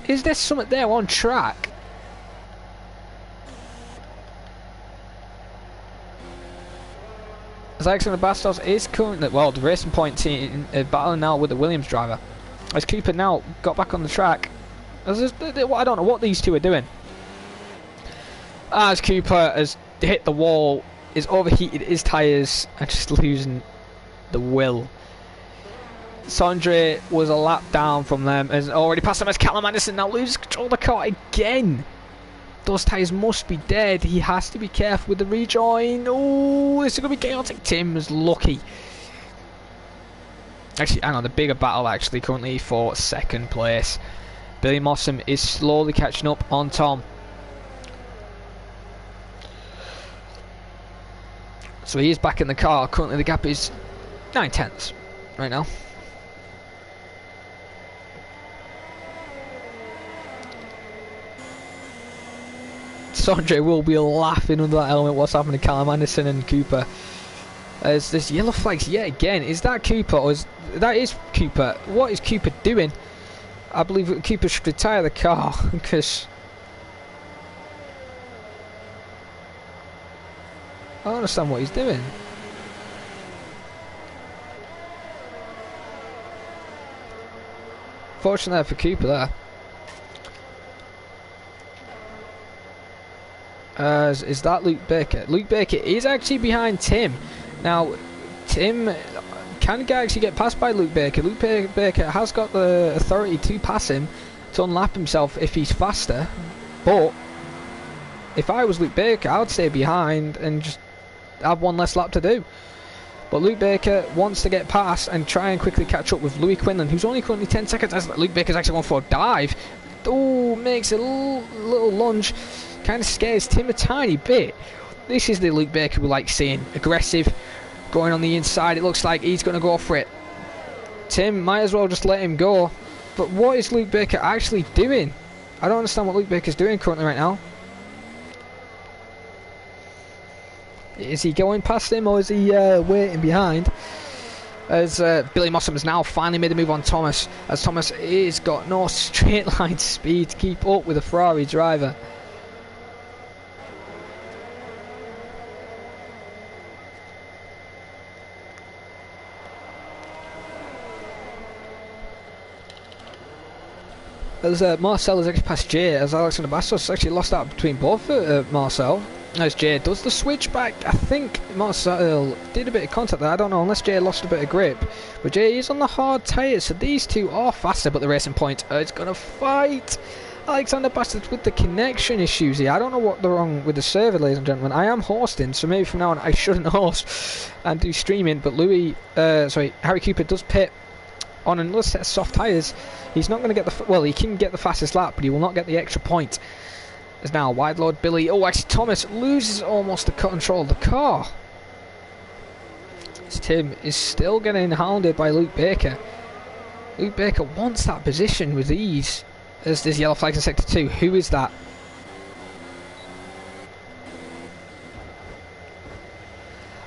Is there something there on track? As Alexander Bastos is currently, well, the Racing Point team battling now with the Williams driver. As Cooper now got back on the track. I don't know what these two are doing. As Cooper has hit the wall, is overheated his tyres and just losing the will. Sondre was a lap down from them, has already passed them as Callum Anderson now loses control of the car again. Those tyres must be dead. He has to be careful with the rejoin. Oh, this is going to be chaotic. Tim is lucky. Actually, hang on, the bigger battle actually currently for second place. Billy Mossam is slowly catching up on Tom. So he is back in the car. Currently the gap is 9/10 right now. Sondre will be laughing under that helmet. What's happening to Callum Anderson and Cooper? As there's yellow flags yet again. Is that Cooper or that is Cooper? What is Cooper doing? I believe Cooper should retire the car because I don't understand what he's doing. Fortunately for Cooper there. Is that Luke Baker? Luke Baker is actually behind Tim. Now, Tim can actually get passed by Luke Baker. Luke Baker has got the authority to pass him, to unlap himself if he's faster. But if I was Luke Baker, I would stay behind and just have one less lap to do. But Luke Baker wants to get past and try and quickly catch up with Louis Quinlan, who's only currently 10 seconds. As Luke Baker's actually going for a dive. Oh, makes a little lunge. Kind of scares Tim a tiny bit. This is the Luke Baker we like seeing. Aggressive, going on the inside. It looks like he's going to go for it. Tim might as well just let him go. But what is Luke Baker actually doing? I don't understand what Luke Baker's doing currently right now. Is he going past him or is he waiting behind? As Billy Mossam has now finally made a move on Thomas. As Thomas has got no straight line speed to keep up with a Ferrari driver. As Marcel has actually passed Jay, as Alexander Bastos actually lost out between both Marcel. As Jay does the switch back, I think Marcel did a bit of contact there, I don't know, unless Jay lost a bit of grip. But Jay is on the hard tyres, so these two are faster, but the Racing Point is going to fight. Alexander Bastos with the connection issues here. I don't know what the wrong with the server, ladies and gentlemen. I am hosting, so maybe from now on I shouldn't host and do streaming, but Harry Cooper does pit on another set of soft tyres. He's not going to get the... Well, he can get the fastest lap, but he will not get the extra point. There's now wide load Billy. Oh, actually, Thomas loses almost the control of the car. As Tim is still getting hounded by Luke Baker. Luke Baker wants that position with ease. As there's yellow flags in Sector 2. Who is that?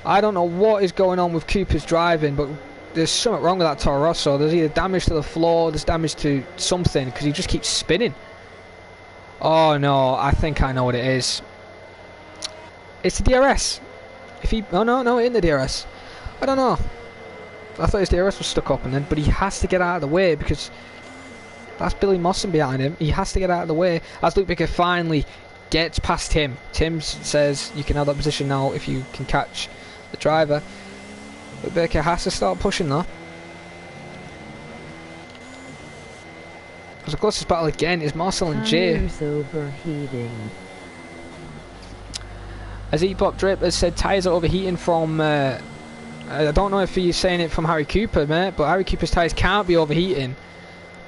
I don't know what is going on with Cooper's driving, but there's something wrong with that Toro Rosso. There's either damage to the floor, there's damage to something, because he just keeps spinning. Oh no, I think I know what it is. It's the DRS. Oh no, in the DRS. I don't know. I thought his DRS was stuck up, but he has to get out of the way because that's Billy Mossam behind him. He has to get out of the way as Luke Baker finally gets past him. Tim says you can have that position now if you can catch the driver. Luke Baker has to start pushing though. Because the closest battle again is Marcel and Jay.
Tires overheating.
As Eatbop Drip has said, tyres are overheating from... I don't know if he's saying it from Harry Cooper, mate, but Harry Cooper's tyres can't be overheating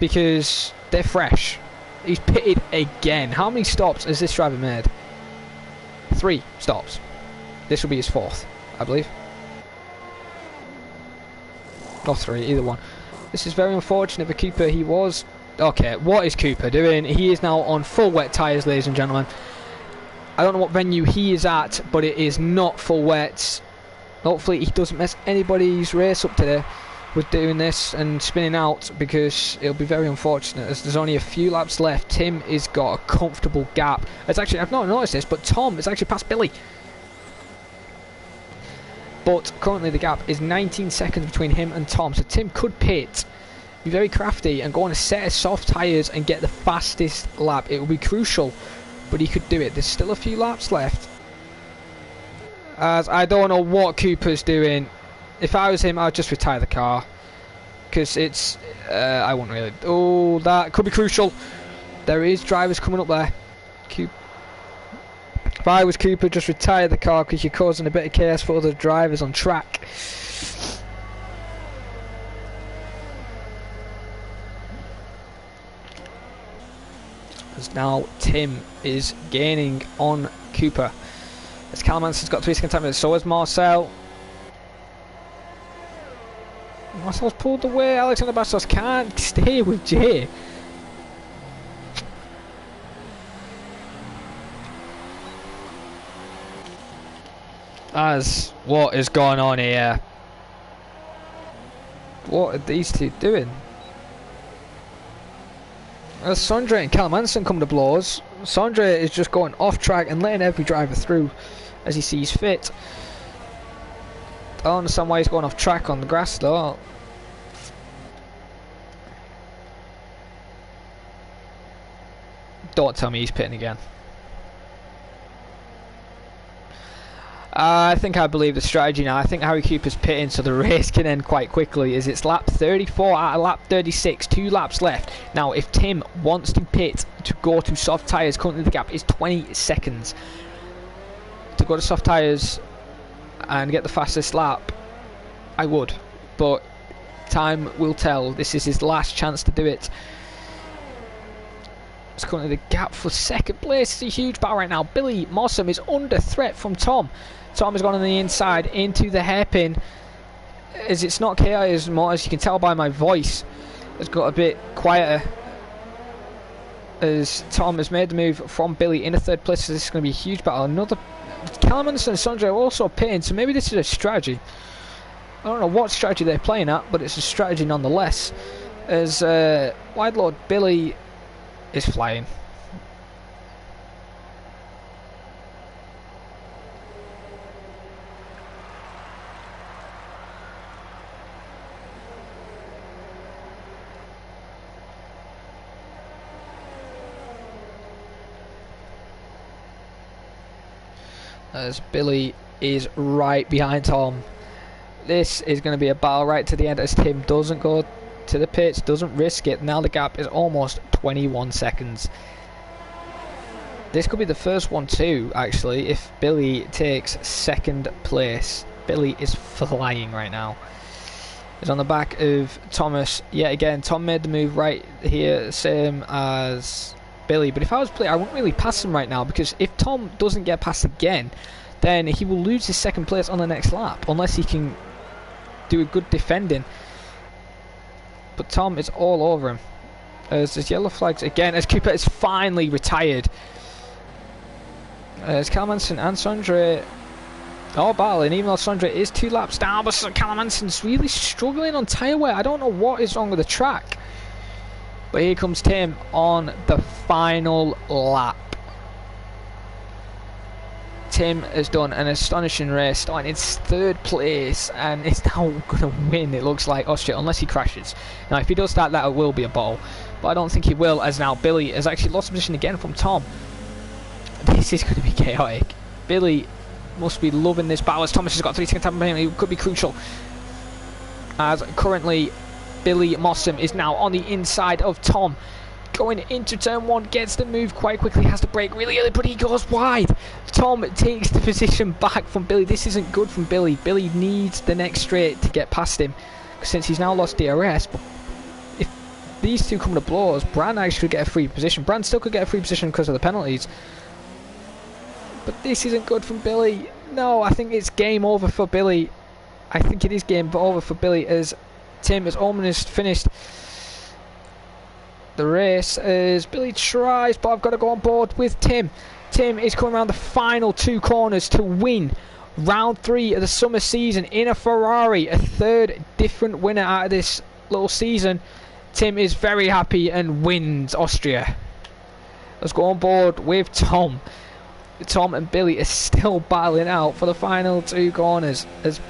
because they're fresh. He's pitted again. How many stops has this driver made? 3 stops. This will be his 4th, I believe. Or 3, either one. This is very unfortunate for Cooper. He was... Okay, what is Cooper doing? He is now on full wet tyres, ladies and gentlemen. I don't know what venue he is at, but it is not full wet. Hopefully he doesn't mess anybody's race up today with doing this and spinning out, because it'll be very unfortunate as there's only a few laps left. Tim has got a comfortable gap. It's actually, I've not noticed this, but Tom is actually past Billy. But currently the gap is 19 seconds between him and Tom, so Tim could pit, be very crafty and go on a set of soft tyres and get the fastest lap. It will be crucial, but he could do it. There's still a few laps left. As I don't know what Cooper's doing. If I was him, I'd just retire the car, because it's I wouldn't really. Oh, that could be crucial. There is drivers coming up there. If I was Cooper, just retire the car, because you're causing a bit of chaos for other drivers on track. As now Tim is gaining on Cooper. As Calmanson's got 3 second time, so has Marcel. Marcel's pulled away. Alexander Bastos can't stay with Jay. As what is going on here? What are these two doing? As Sondre and Calmanson come to blows, Sondre is just going off track and letting every driver through as he sees fit. I don't understand why he's going off track on the grass though. Don't tell me he's pitting again. I think I believe the strategy now. I think Harry Cooper's pitting so the race can end quite quickly, as it's lap 34 out of lap 36, 2 laps left. Now if Tim wants to pit to go to soft tyres, currently the gap is 20 seconds. To go to soft tyres and get the fastest lap, I would, but time will tell. This is his last chance to do it. It's currently the gap for second place. It's a huge battle right now. Billy Mossam is under threat from Tom. Tom has gone on the inside into the hairpin, as it's not KI as much, as you can tell by my voice. It's got a bit quieter as Tom has made the move from Billy into 3rd place. So this is going to be a huge battle. Another Calmanson and Sondre are also pitting, so maybe this is a strategy. I don't know what strategy they're playing at, but it's a strategy nonetheless. As Wide Lord Billy is flying. As Billy is right behind Tom. This is going to be a battle right to the end, as Tim doesn't go to the pits, doesn't risk it. Now the gap is almost 21 seconds. This could be the first one too, actually, if Billy takes 2nd place. Billy is flying right now. He's on the back of Thomas yet again. Tom made the move right here, same as Billy, but if I was Billy, I wouldn't really pass him right now, because if Tom doesn't get past again, then he will lose his 2nd place on the next lap, unless he can do a good defending. But Tom is all over him. As there's yellow flags again, as Cooper is finally retired. As Calmanson and Sondre all battling, even though Sondre is 2 laps down, but Calmanson's really struggling on tyre wear. I don't know what is wrong with the track. But here comes Tim on the final lap. Tim has done an astonishing race, starting in 3rd place, and is now going to win, it looks like, Austria, unless he crashes. Now, if he does that, that will be a bottle, but I don't think he will, as now Billy has actually lost position again from Tom. This is going to be chaotic. Billy must be loving this battle, as Thomas has got 3 second time behind him. It could be crucial, as currently Billy Mossam is now on the inside of Tom. going into turn 1, gets the move quite quickly, has to brake really early, but he goes wide. Tom takes the position back from Billy. This isn't good from Billy. Billy needs the next straight to get past him, since he's now lost DRS. But if these two come to blows, Bran actually could get a free position. Bran still could get a free position because of the penalties. But this isn't good from Billy. No, I think it's game over for Billy. I think it is game over for Billy, as Tim has almost finished the race as Billy tries, but I've got to go on board with Tim. Tim is coming around the final 2 corners to win round 3 of the summer season in a Ferrari, a 3rd different winner out of this little season. Tim is very happy and wins Austria. Let's go on board with Tom. Tom and Billy are still battling out for the final 2 corners, as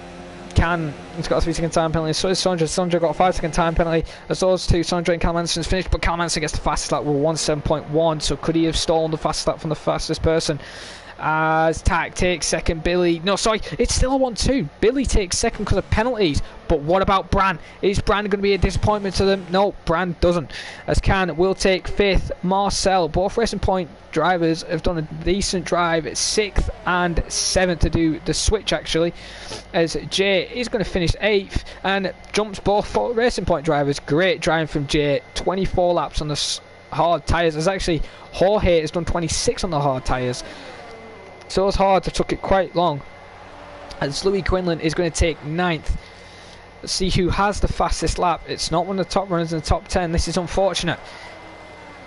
he's got a 3-second time penalty. So is Sondre. Sondre got a 5-second time penalty. As those two, Sondre and Cal Manson's finished, but Cal Manson gets the fastest lap with 1:7.1. So could he have stolen the fastest lap from the fastest person? As Tack takes second, Billy. No, sorry, it's still a 1-2. Billy takes second because of penalties. But what about Bran? Is Bran going to be a disappointment to them? No, Bran doesn't. As Can will take 5th. Marcel, both Racing Point drivers have done a decent drive, 6th and 7th to do the switch actually. As Jay is going to finish 8th and jumps both Racing Point drivers. Great driving from Jay. 24 laps on the hard tyres. As actually Jorge has done 26 on the hard tyres. So it's hard, it took it quite long. As Louis Quinlan is going to take 9th. Let's see who has the fastest lap. It's not one of the top runners in the top 10. This is unfortunate.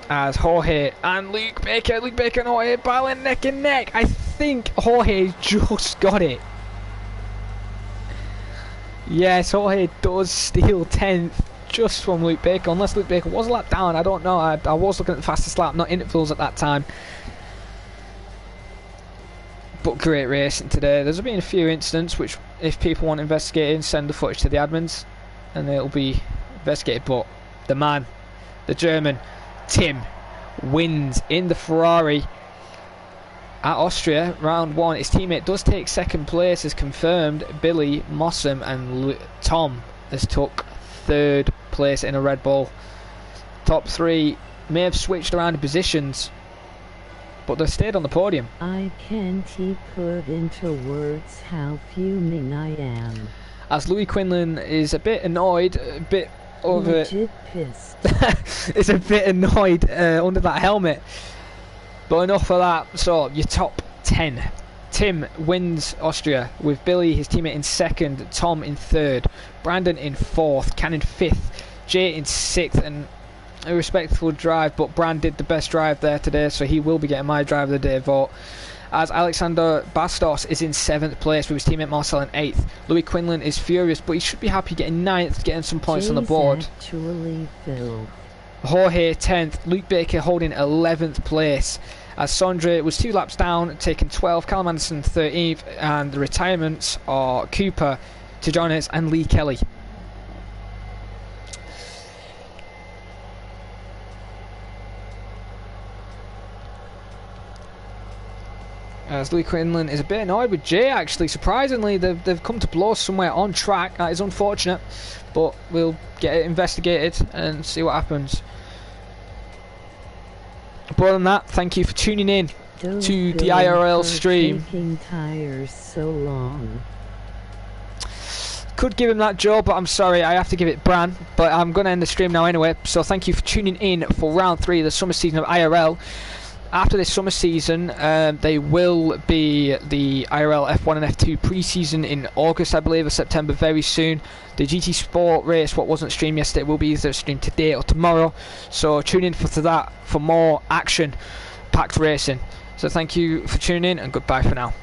As Jorge and Luke Baker and Jorge battling neck and neck. I think Jorge just got it. Yes, Jorge does steal 10th just from Luke Baker. Unless Luke Baker was a lap down, I don't know. I was looking at the fastest lap, not intervals at that time. But great racing today. There's been a few incidents which, if people want investigating, send the footage to the admins and it'll be investigated. But the man, the German, Tim, wins in the Ferrari at Austria round 1. His teammate does take 2nd place as confirmed. Billy, Mossam and Tom has took 3rd place in a Red Bull. Top 3 may have switched around in positions, but they stayed on the podium.
I can't put into words how fuming I am.
As Louis Quinlan is a bit annoyed, a bit over
legit pissed.
is a bit annoyed under that helmet. But enough of that. So your top 10. Tim wins Austria with Billy, his teammate, in 2nd, Tom in 3rd, Brandon in 4th, Can in 5th, Jay in 6th, and a respectful drive, but Brand did the best drive there today, so he will be getting my drive of the day vote. As Alexander Bastos is in 7th place with his teammate Marcel in 8th. Louis Quinlan is furious, but he should be happy getting 9th, getting some points on the board.
Actually filled.
Jorge 10th, Luke Baker holding 11th place. As Sondre was 2 laps down, taking 12th, Callum Anderson 13th, and the retirements are Cooper, Tijones and Lee Kelly. As Louis Quinlan is a bit annoyed with Jay, actually. Surprisingly, they've come to blows somewhere on track. That is unfortunate, but we'll get it investigated and see what happens. But other than that, thank you for tuning in to the IRL stream.
Taking tires so long.
Could give him that, Joe, but I'm sorry, I have to give it Bran. But I'm going to end the stream now anyway. So thank you for tuning in for round 3 of the summer season of IRL. After this summer season, they will be the IRL F1 and F2 pre-season in August, I believe, or September, very soon. The GT Sport race, what wasn't streamed yesterday, will be either streamed today or tomorrow. So tune in for that for more action-packed racing. So thank you for tuning in, and goodbye for now.